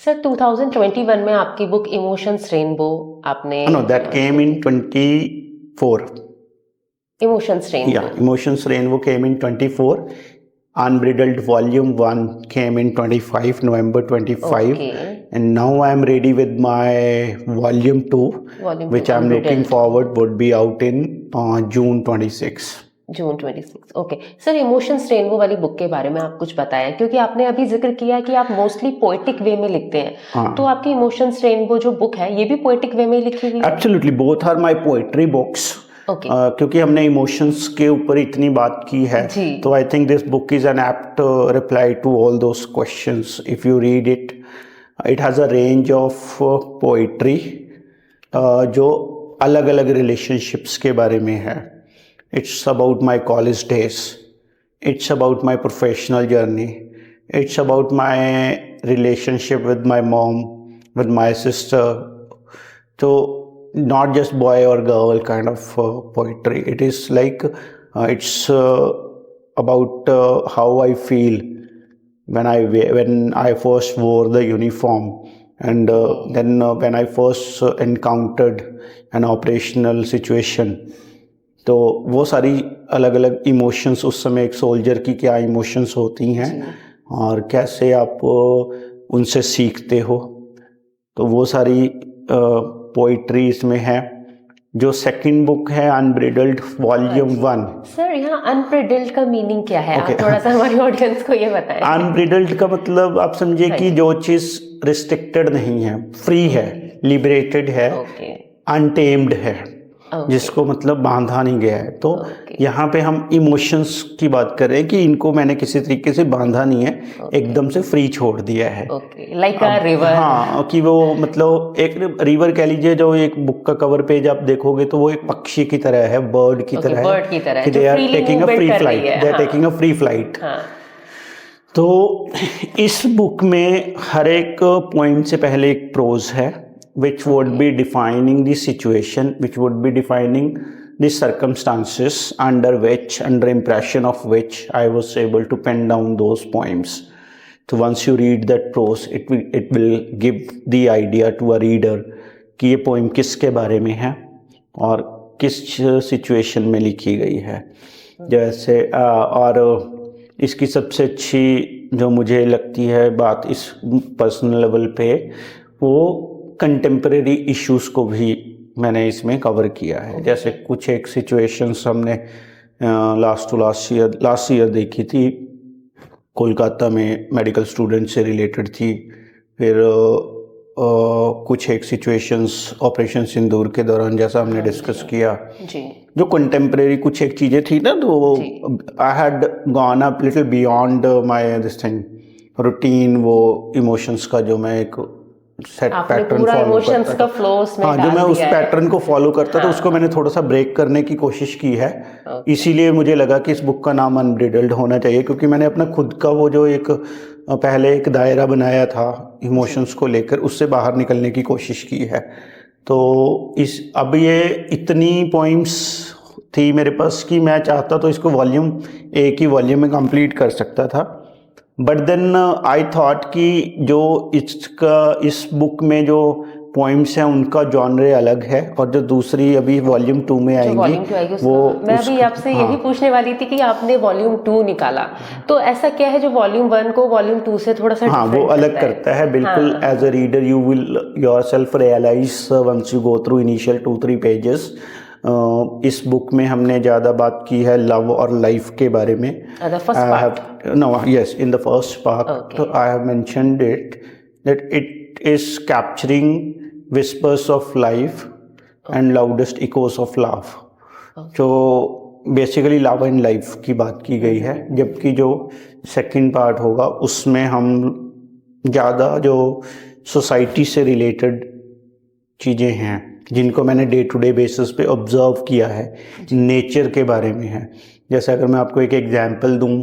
sir, 2021 में आपकी book emotions rainbow आपने No, that came in 24. Emotions rainbow. Yeah, Emotions Rainbow came in 24. Unbridled Volume 1 came in 25, November 25. Okay. And now I am ready with my Volume 2, which I am looking forward would be out in June 26. June 26. Okay sir, emotions rainbow वाली book के बारे में आप कुछ बताएं, क्योंकि आपने अभी जिक्र किया कि आप मोस्टली पोएटिक वे में लिखते हैं. हाँ. तो आपकी इमोशंस रेनबो जो बुक है ये भी पोएटिक वे में लिखी हुई है? Absolutely, both are my poetry books. Okay. क्योंकि हमने इमोशंस के ऊपर इतनी बात की है, तो I think this book is an apt reply to all those questions. If you read it, it has a range of poetry जो अलग अलग रिलेशनशिप्स के बारे में है. It's about my college days, it's about my professional journey, it's about my relationship with my mom, with my sister. तो not just boy or girl kind of poetry. It is like it's about how I feel when I first wore the uniform, and then when I first encountered an operational situation. तो वो सारी अलग अलग emotions, उस समय एक soldier की क्या इमोशंस होती हैं और कैसे आप उनसे सीखते हो, तो वो सारी पोइट्री इसमें है. जो सेकंड बुक है अनब्रिडल्ड वॉल्यूम 1. सर, यहाँ अनब्रिडल्ड का मीनिंग क्या है? आप थोड़ा सा हमारी ऑडियंस को ये बताएं. अनब्रिडल्ड का मतलब आप समझे कि जो चीज रिस्ट्रिक्टेड नहीं है, फ्री है, लिबरेटेड है, अनटेम्ड है, जिसको मतलब बांधा नहीं गया है. तो यहाँ पे हम इमोशंस की बात कर रहे हैं कि इनको मैंने किसी तरीके से बांधा नहीं है, एकदम से फ्री छोड़ दिया है. Like a river. हाँ, कि वो मतलब एक रिवर कह लीजिए. जो एक बुक का कवर पेज आप देखोगे तो वो एक पक्षी की तरह है, बर्ड की तरह है, कि they are taking a free flight, they are taking a free flight. तो इस बुक में हर एक पॉइंट से पहले एक प्रोज है, which would be defining the situation, which would be defining the circumstances under impression of which I was able to pen down those poems. So once you read that prose, it will give the idea to a reader कि ये poem किसके बारे में है और किस situation में लिखी गई है. जैसे और इसकी सबसे अच्छी जो मुझे लगती है बात इस पर्सनल लेवल पे, वो कंटेम्प्रेरी इश्यूज़ को भी मैंने इसमें कवर किया है. जैसे कुछ एक सिचुएशंस हमने लास्ट ईयर देखी थी, कोलकाता में मेडिकल स्टूडेंट से रिलेटेड थी. फिर कुछ एक सिचुएशंस ऑपरेशन सिंदूर के दौरान जैसा हमने डिस्कस किया जी. जो कंटेम्प्रेरी कुछ एक चीज़ें थी ना, तो I had gone up little beyond my this thing routine. वो इमोशंस का जो मैं एक सेट पैटर्न फॉलो करता था, हाँ, जो मैं उस पैटर्न को फॉलो करता था, उसको मैंने थोड़ा सा ब्रेक करने की कोशिश की है. इसीलिए मुझे लगा कि इस बुक का नाम अनब्रिडल्ड होना चाहिए, क्योंकि मैंने अपना खुद का वो जो एक पहले एक दायरा बनाया था इमोशंस को लेकर, उससे बाहर निकलने की कोशिश की है. तो अब ये इतनी पोइम्स थी मेरे पास कि मैं चाहता तो इसको एक ही वॉल्यूम में कंप्लीट कर सकता था. बट देन आई थॉट कि जो इस बुक में जो पोइम्स हैं उनका जॉनरे अलग है, और जो दूसरी अभी वॉल्यूम 2 में आएंगी वो मैं अभी आपसे यही पूछने वाली थी कि आपने वॉल्यूम 2 निकाला, तो ऐसा क्या है जो वॉल्यूम 1 को वॉल्यूम 2 से थोड़ा सा वो अलग करता है बिल्कुल. As a reader you will yourself realise once you go through initial 2-3 pages. इस बुक में हमने ज़्यादा बात की है लव और लाइफ के बारे में. In the first part I have mentioned it that it is capturing whispers of life and loudest echoes of love. तो बेसिकली लव एंड लाइफ की बात की गई है, जबकि जो सेकंड पार्ट होगा उसमें हम ज़्यादा जो सोसाइटी से रिलेटेड चीज़ें हैं जिनको मैंने डे टू डे बेसिस पे ऑब्जर्व किया है, नेचर के बारे में है. जैसे अगर मैं आपको एक एग्जांपल दूं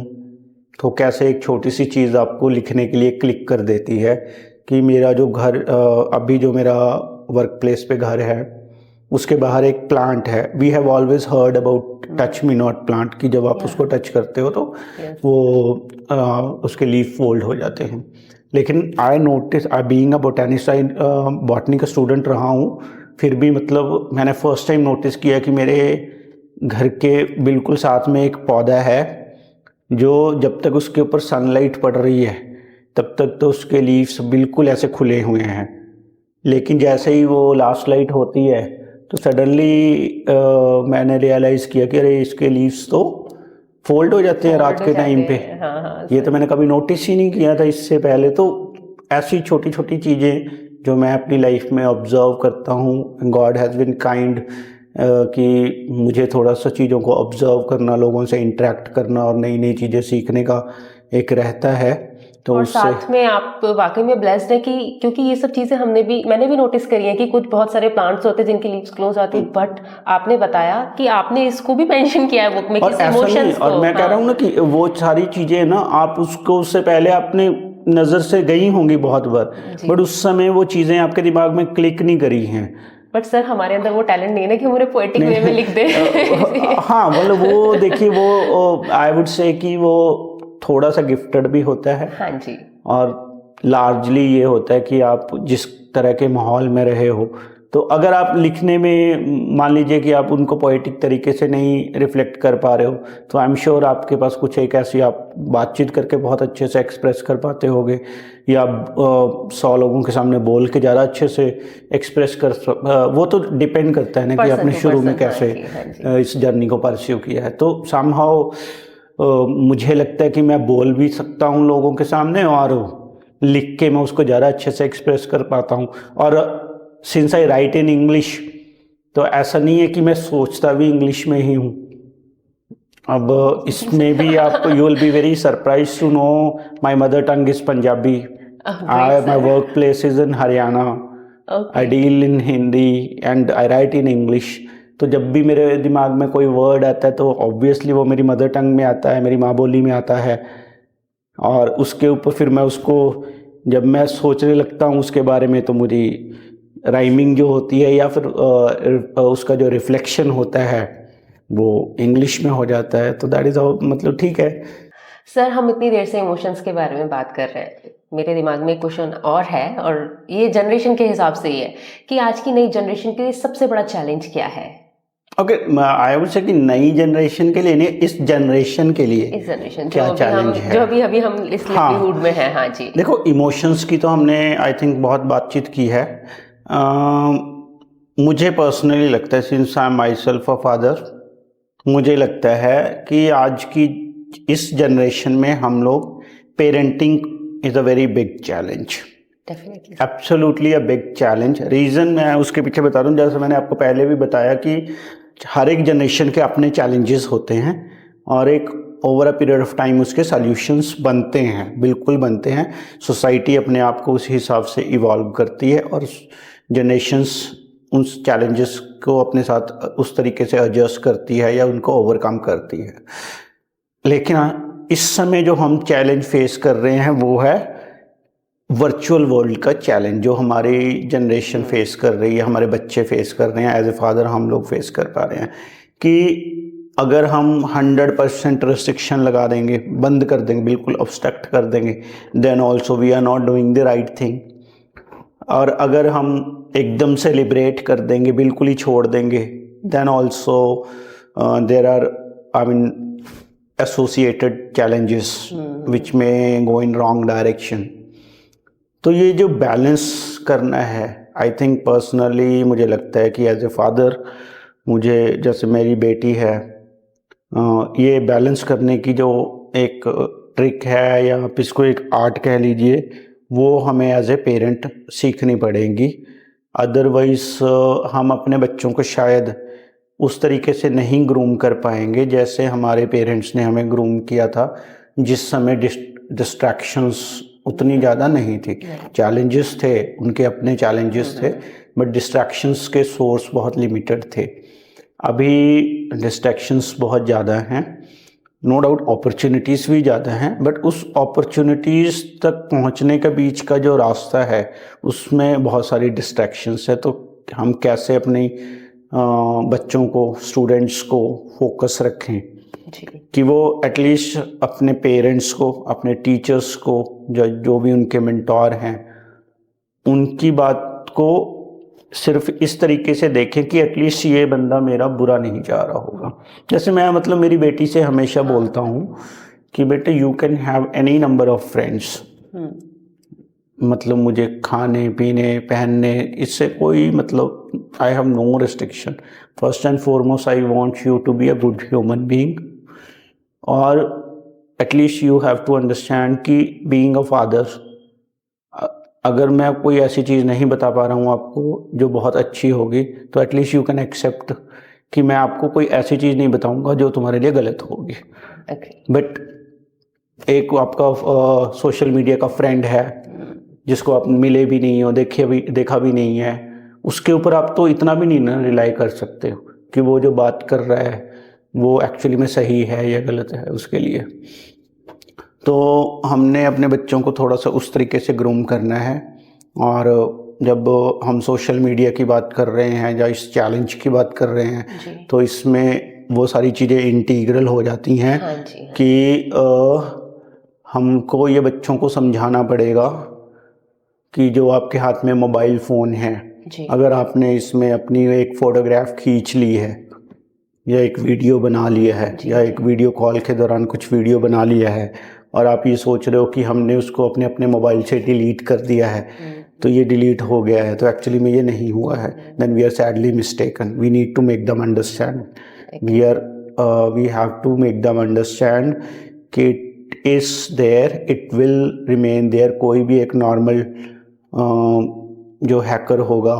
तो कैसे एक छोटी सी चीज़ आपको लिखने के लिए क्लिक कर देती है कि मेरा जो घर अभी जो मेरा वर्क प्लेस पे घर है उसके बाहर एक प्लांट है। We have always heard about touch me not plant, कि जब आप उसको टच करते हो तो वो उसके लीफ फोल्ड हो जाते हैं। लेकिन I notice, I being a botanist, I botany का स्टूडेंट रहा हूँ, फिर भी मतलब मैंने फर्स्ट टाइम नोटिस किया कि मेरे घर के बिल्कुल साथ में एक पौधा है जो जब तक उसके ऊपर सनलाइट पड़ रही है तब तक तो उसके लीव्स बिल्कुल ऐसे खुले हुए हैं, लेकिन जैसे ही वो लास्ट लाइट होती है तो सडनली मैंने रियलाइज़ किया कि अरे इसके लीव्स तो फोल्ड हो जाते हैं रात के टाइम पे। ये तो मैंने कभी नोटिस ही नहीं किया था इससे पहले। तो ऐसी छोटी छोटी चीज़ें जो मैं अपनी लाइफ में ऑब्जर्व करता हूँ, गॉड हैज़ बीन काइंड कि मुझे थोड़ा सा चीज़ों को ऑब्जर्व करना, लोगों से इंटरेक्ट करना और नई नई चीज़ें सीखने का एक रहता है। तो और साथ में आप वाकई में ब्लेस्ड है कि क्योंकि ये सब चीज़ें मैंने भी नोटिस करी है कि कुछ बहुत सारे प्लांट्स होते हैं जिनकी लीव्स क्लोज आती है, बट आपने बताया कि आपने इसको भी मेंशन किया है बुक में, और ऐसा नहीं, और मैं कह रहा हूँ ना कि वो सारी चीज़ें ना आप उसको उससे पहले आपने नज़र से गई होंगी बहुत बार, बट उस समय वो चीज़ें आपके दिमाग में क्लिक नहीं करी हैं। बट सर हमारे अंदर वो टैलेंट नहीं है ना कि हमारे पोएटिक वे में लिख दे। हाँ मतलब वो देखिए वो आई वुड से कि वो थोड़ा सा गिफ्टेड भी होता है। हाँ जी। और लार्जली ये होता है कि आप जिस तरह के माहौल में रहे हो, तो अगर आप लिखने में मान लीजिए कि आप उनको पोएटिक तरीके से नहीं रिफ्लेक्ट कर पा रहे हो तो आई एम श्योर आपके पास कुछ एक ऐसी आप बातचीत करके बहुत अच्छे से एक्सप्रेस कर पाते होगे, या 100 लोगों के सामने बोल के ज़्यादा अच्छे से एक्सप्रेस कर वो तो डिपेंड करता है ना कि आपने शुरू में कैसे इस जर्नी को परस्यू किया है। तो समहाउ मुझे लगता है कि मैं बोल भी सकता हूँ लोगों के सामने और लिख के मैं उसको ज़्यादा अच्छे से एक्सप्रेस कर पाता हूँ। और since I write in English तो ऐसा नहीं है कि मैं सोचता भी इंग्लिश में ही हूँ। अब इसमें भी आप you will be very surprise to know my mother tongue is Punjabi, my work place is in Haryana, I deal in Hindi and I write in English. तो जब भी मेरे दिमाग में कोई वर्ड आता है तो ऑब्वियसली वो मेरी मदर टंग में आता है, मेरी माँ बोली में आता है, और उसके ऊपर फिर मैं उसको जब मैं सोचने लगता हूँ उसके बारे में तो मुझे राइमिंग जो होती है या फिर उसका जो रिफ्लेक्शन होता है वो इंग्लिश में हो जाता है। तो दैट इज़ मतलब ठीक है। सर हम इतनी देर से इमोशंस के बारे में बात कर रहे हैं, मेरे दिमाग में एक क्वेश्चन और है, और ये जनरेशन के हिसाब से ही है कि आज की नई जनरेशन के लिए सबसे बड़ा चैलेंज क्या है? ओके, आई वुड से कि नई जनरेशन के लिए नहीं, इस जनरेशन के लिए इस जनरेशन क्या चैलेंज है, जो अभी हम इस लिवलीहुड में है। हाँ जी, देखो इमोशंस की तो हमने आई थिंक बहुत बातचीत की है। मुझे पर्सनली लगता है, since I am my self a father, मुझे लगता है कि आज की इस जनरेशन में हम लोग parenting is a very big challenge, absolutely a big challenge. Reason मैं उसके पीछे बता दूं, जैसे मैंने आपको पहले भी बताया कि हर एक जनरेशन के अपने चैलेंजेस होते हैं और एक over a period of time उसके सॉल्यूशंस बनते हैं, बिल्कुल बनते हैं। सोसाइटी अपने आप को उस हिसाब से इवॉल्व करती है और जनरेशंस उस चैलेंजेस को अपने साथ उस तरीके से एडजस्ट करती है या उनको ओवरकम करती है। लेकिन इस समय जो हम चैलेंज फेस कर रहे हैं वो है वर्चुअल वर्ल्ड का चैलेंज, जो हमारी जनरेशन फेस कर रही है, हमारे बच्चे फेस कर रहे हैं, एज ए फादर हम लोग फेस कर पा रहे हैं कि अगर हम 100% रिस्ट्रिक्शन लगा देंगे, बंद कर देंगे, बिल्कुल ऑब्स्ट्रक्ट कर देंगे, then also we are not doing the right thing. और अगर हम एकदम से लिबरेट कर देंगे, बिल्कुल ही छोड़ देंगे, then also there are I mean associated challenges which may go in wrong direction. तो ये जो बैलेंस करना है, आई थिंक पर्सनली मुझे लगता है कि एज ए फादर मुझे, जैसे मेरी बेटी है, ये बैलेंस करने की जो एक ट्रिक है या आप इसको एक आर्ट कह लीजिए, वो हमें एज ए पेरेंट सीखनी पड़ेगी। अदरवाइज़ हम अपने बच्चों को शायद उस तरीके से नहीं ग्रूम कर पाएंगे जैसे हमारे पेरेंट्स ने हमें ग्रूम किया था, जिस समय डिस्ट्रैक्शंस उतनी ज़्यादा नहीं थी। चैलेंजेस थे, उनके अपने चैलेंजेस थे, बट डिस्ट्रैक्शंस के सोर्स बहुत लिमिटेड थे। अभी डिस्ट्रैक्शंस बहुत ज़्यादा हैं, नो डाउट अपॉर्चुनिटीज़ भी ज़्यादा हैं, बट उस अपॉर्चुनिटीज़ तक पहुंचने के बीच का जो रास्ता है उसमें बहुत सारी डिस्ट्रैक्शंस है। तो हम कैसे अपने बच्चों को, स्टूडेंट्स को फोकस रखें जी। कि वो एटलीस्ट अपने पेरेंट्स को, अपने टीचर्स को, जो भी उनके मेंटोर हैं, उनकी बात को सिर्फ इस तरीके से देखें कि एटलीस्ट ये बंदा मेरा बुरा नहीं चाह रहा होगा। जैसे मैं मतलब मेरी बेटी से हमेशा बोलता हूँ कि बेटे you can have any number of friends, मतलब मुझे खाने पीने पहनने इससे कोई मतलब I have no restriction. First and foremost I want you to be a good human being, और at least you have to understand कि बीइंग अ फादर, अगर मैं कोई ऐसी चीज़ नहीं बता पा रहा हूँ आपको जो बहुत अच्छी होगी, तो एटलीस्ट यू कैन एक्सेप्ट कि मैं आपको कोई ऐसी चीज़ नहीं बताऊँगा जो तुम्हारे लिए गलत होगी। बट एक आपका सोशल मीडिया का फ्रेंड है जिसको आप मिले भी नहीं हो, देखा भी नहीं है, उसके ऊपर आप तो इतना भी नहीं ना रिलाई कर सकते हो कि वो जो बात कर रहा है वो एक्चुअली में सही है या गलत है उसके लिए। तो हमने अपने बच्चों को थोड़ा सा उस तरीके से ग्रूम करना है। और जब हम सोशल मीडिया की बात कर रहे हैं या इस चैलेंज की बात कर रहे हैं, तो इसमें वो सारी चीज़ें इंटीग्रल हो जाती हैं। हाँ जी, हाँ। कि हमको ये बच्चों को समझाना पड़ेगा कि जो आपके हाथ में मोबाइल फ़ोन है, अगर आपने इसमें अपनी एक फ़ोटोग्राफ खींच ली है या एक वीडियो बना लिया है या एक वीडियो कॉल के दौरान कुछ वीडियो बना लिया है और आप ये सोच रहे हो कि हमने उसको अपने मोबाइल से डिलीट कर दिया है, तो ये डिलीट हो गया है, तो एक्चुअली में ये नहीं हुआ है। Then we are sadly mistaken. We need to make them understand, we have to make them understand कि it is there, it will remain there. कोई भी एक नॉर्मल जो हैकर होगा,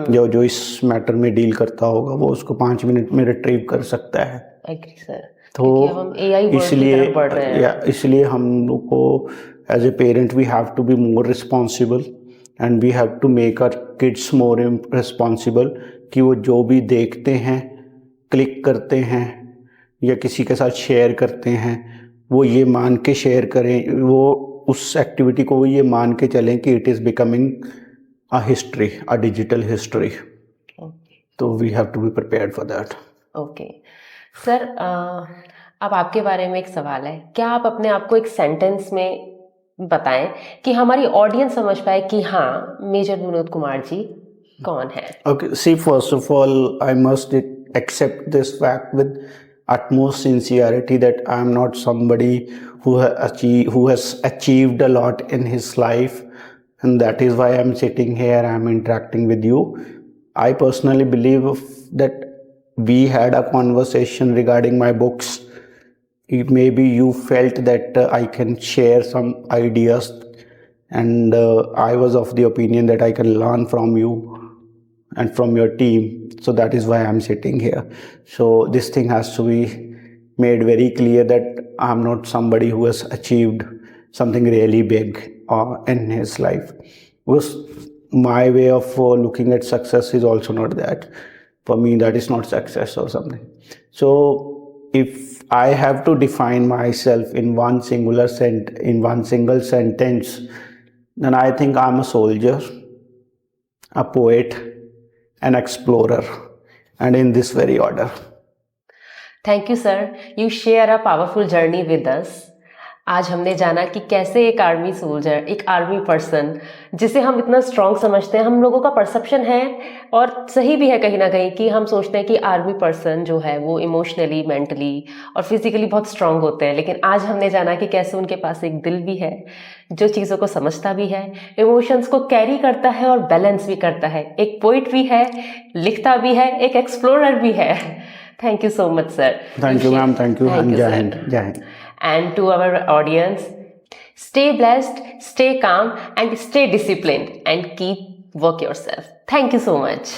जो इस मैटर में डील करता होगा, वो उसको 5 मिनट में रिट्रीव कर सकता है। Agree sir. तो हम AI वर्ल्ड की तरफ बढ़ रहे हैं। इसलिए हम लोग को as a parent we have to be more responsible and we have to make our kids more responsible कि वो जो भी देखते हैं, क्लिक करते हैं या किसी के साथ शेयर करते हैं, वो ये मान के शेयर करें, वो उस एक्टिविटी को वो ये मान के चलें कि it is becoming a history, a digital history. तो we have to be prepared for that. Okay sir, अब आपके बारे में एक सवाल है, क्या आप अपने आप को एक सेंटेंस में बताएं कि हमारी ऑडियंस समझ पाए कि हाँ मेजर विनोद कुमार जी कौन है? Okay, see, first of all, I must accept this fact with utmost sincerity that I am not somebody who has achieved a lot in his life, and that is why I am sitting here, I am interacting with you. I personally believe that we had a conversation regarding my books. Maybe you felt that I can share some ideas, and I was of the opinion that I can learn from you and from your team. So that is why I'm sitting here. So this thing has to be made very clear that I'm not somebody who has achieved something really big in his life. Because my way of looking at success is also not that. For me, that is not success or something. So if I have to define myself in one single sentence, then I think I'm a soldier, a poet, an explorer, and in this very order. Thank you, sir. You share a powerful journey with us. आज हमने जाना कि कैसे एक army soldier, एक army person जिसे हम इतना स्ट्रॉन्ग समझते हैं, हम लोगों का परसेप्शन है और सही भी है कहीं ना कहीं कि हम सोचते हैं कि आर्मी पर्सन जो है वो इमोशनली, मेंटली और फिजिकली बहुत स्ट्रॉन्ग होते हैं, लेकिन आज हमने जाना कि कैसे उनके पास एक दिल भी है जो चीज़ों को समझता भी है, इमोशंस को कैरी करता है और बैलेंस भी करता है, एक पोइट भी है, लिखता भी है, एक एक्सप्लोरर भी है। Thank you so much, sir. Thank you, ma'am. Thank you. Thank you, Jai sir. Hind. Jai Hind. And to our audience, stay blessed, stay calm, and stay disciplined, and keep work yourself. Thank you so much.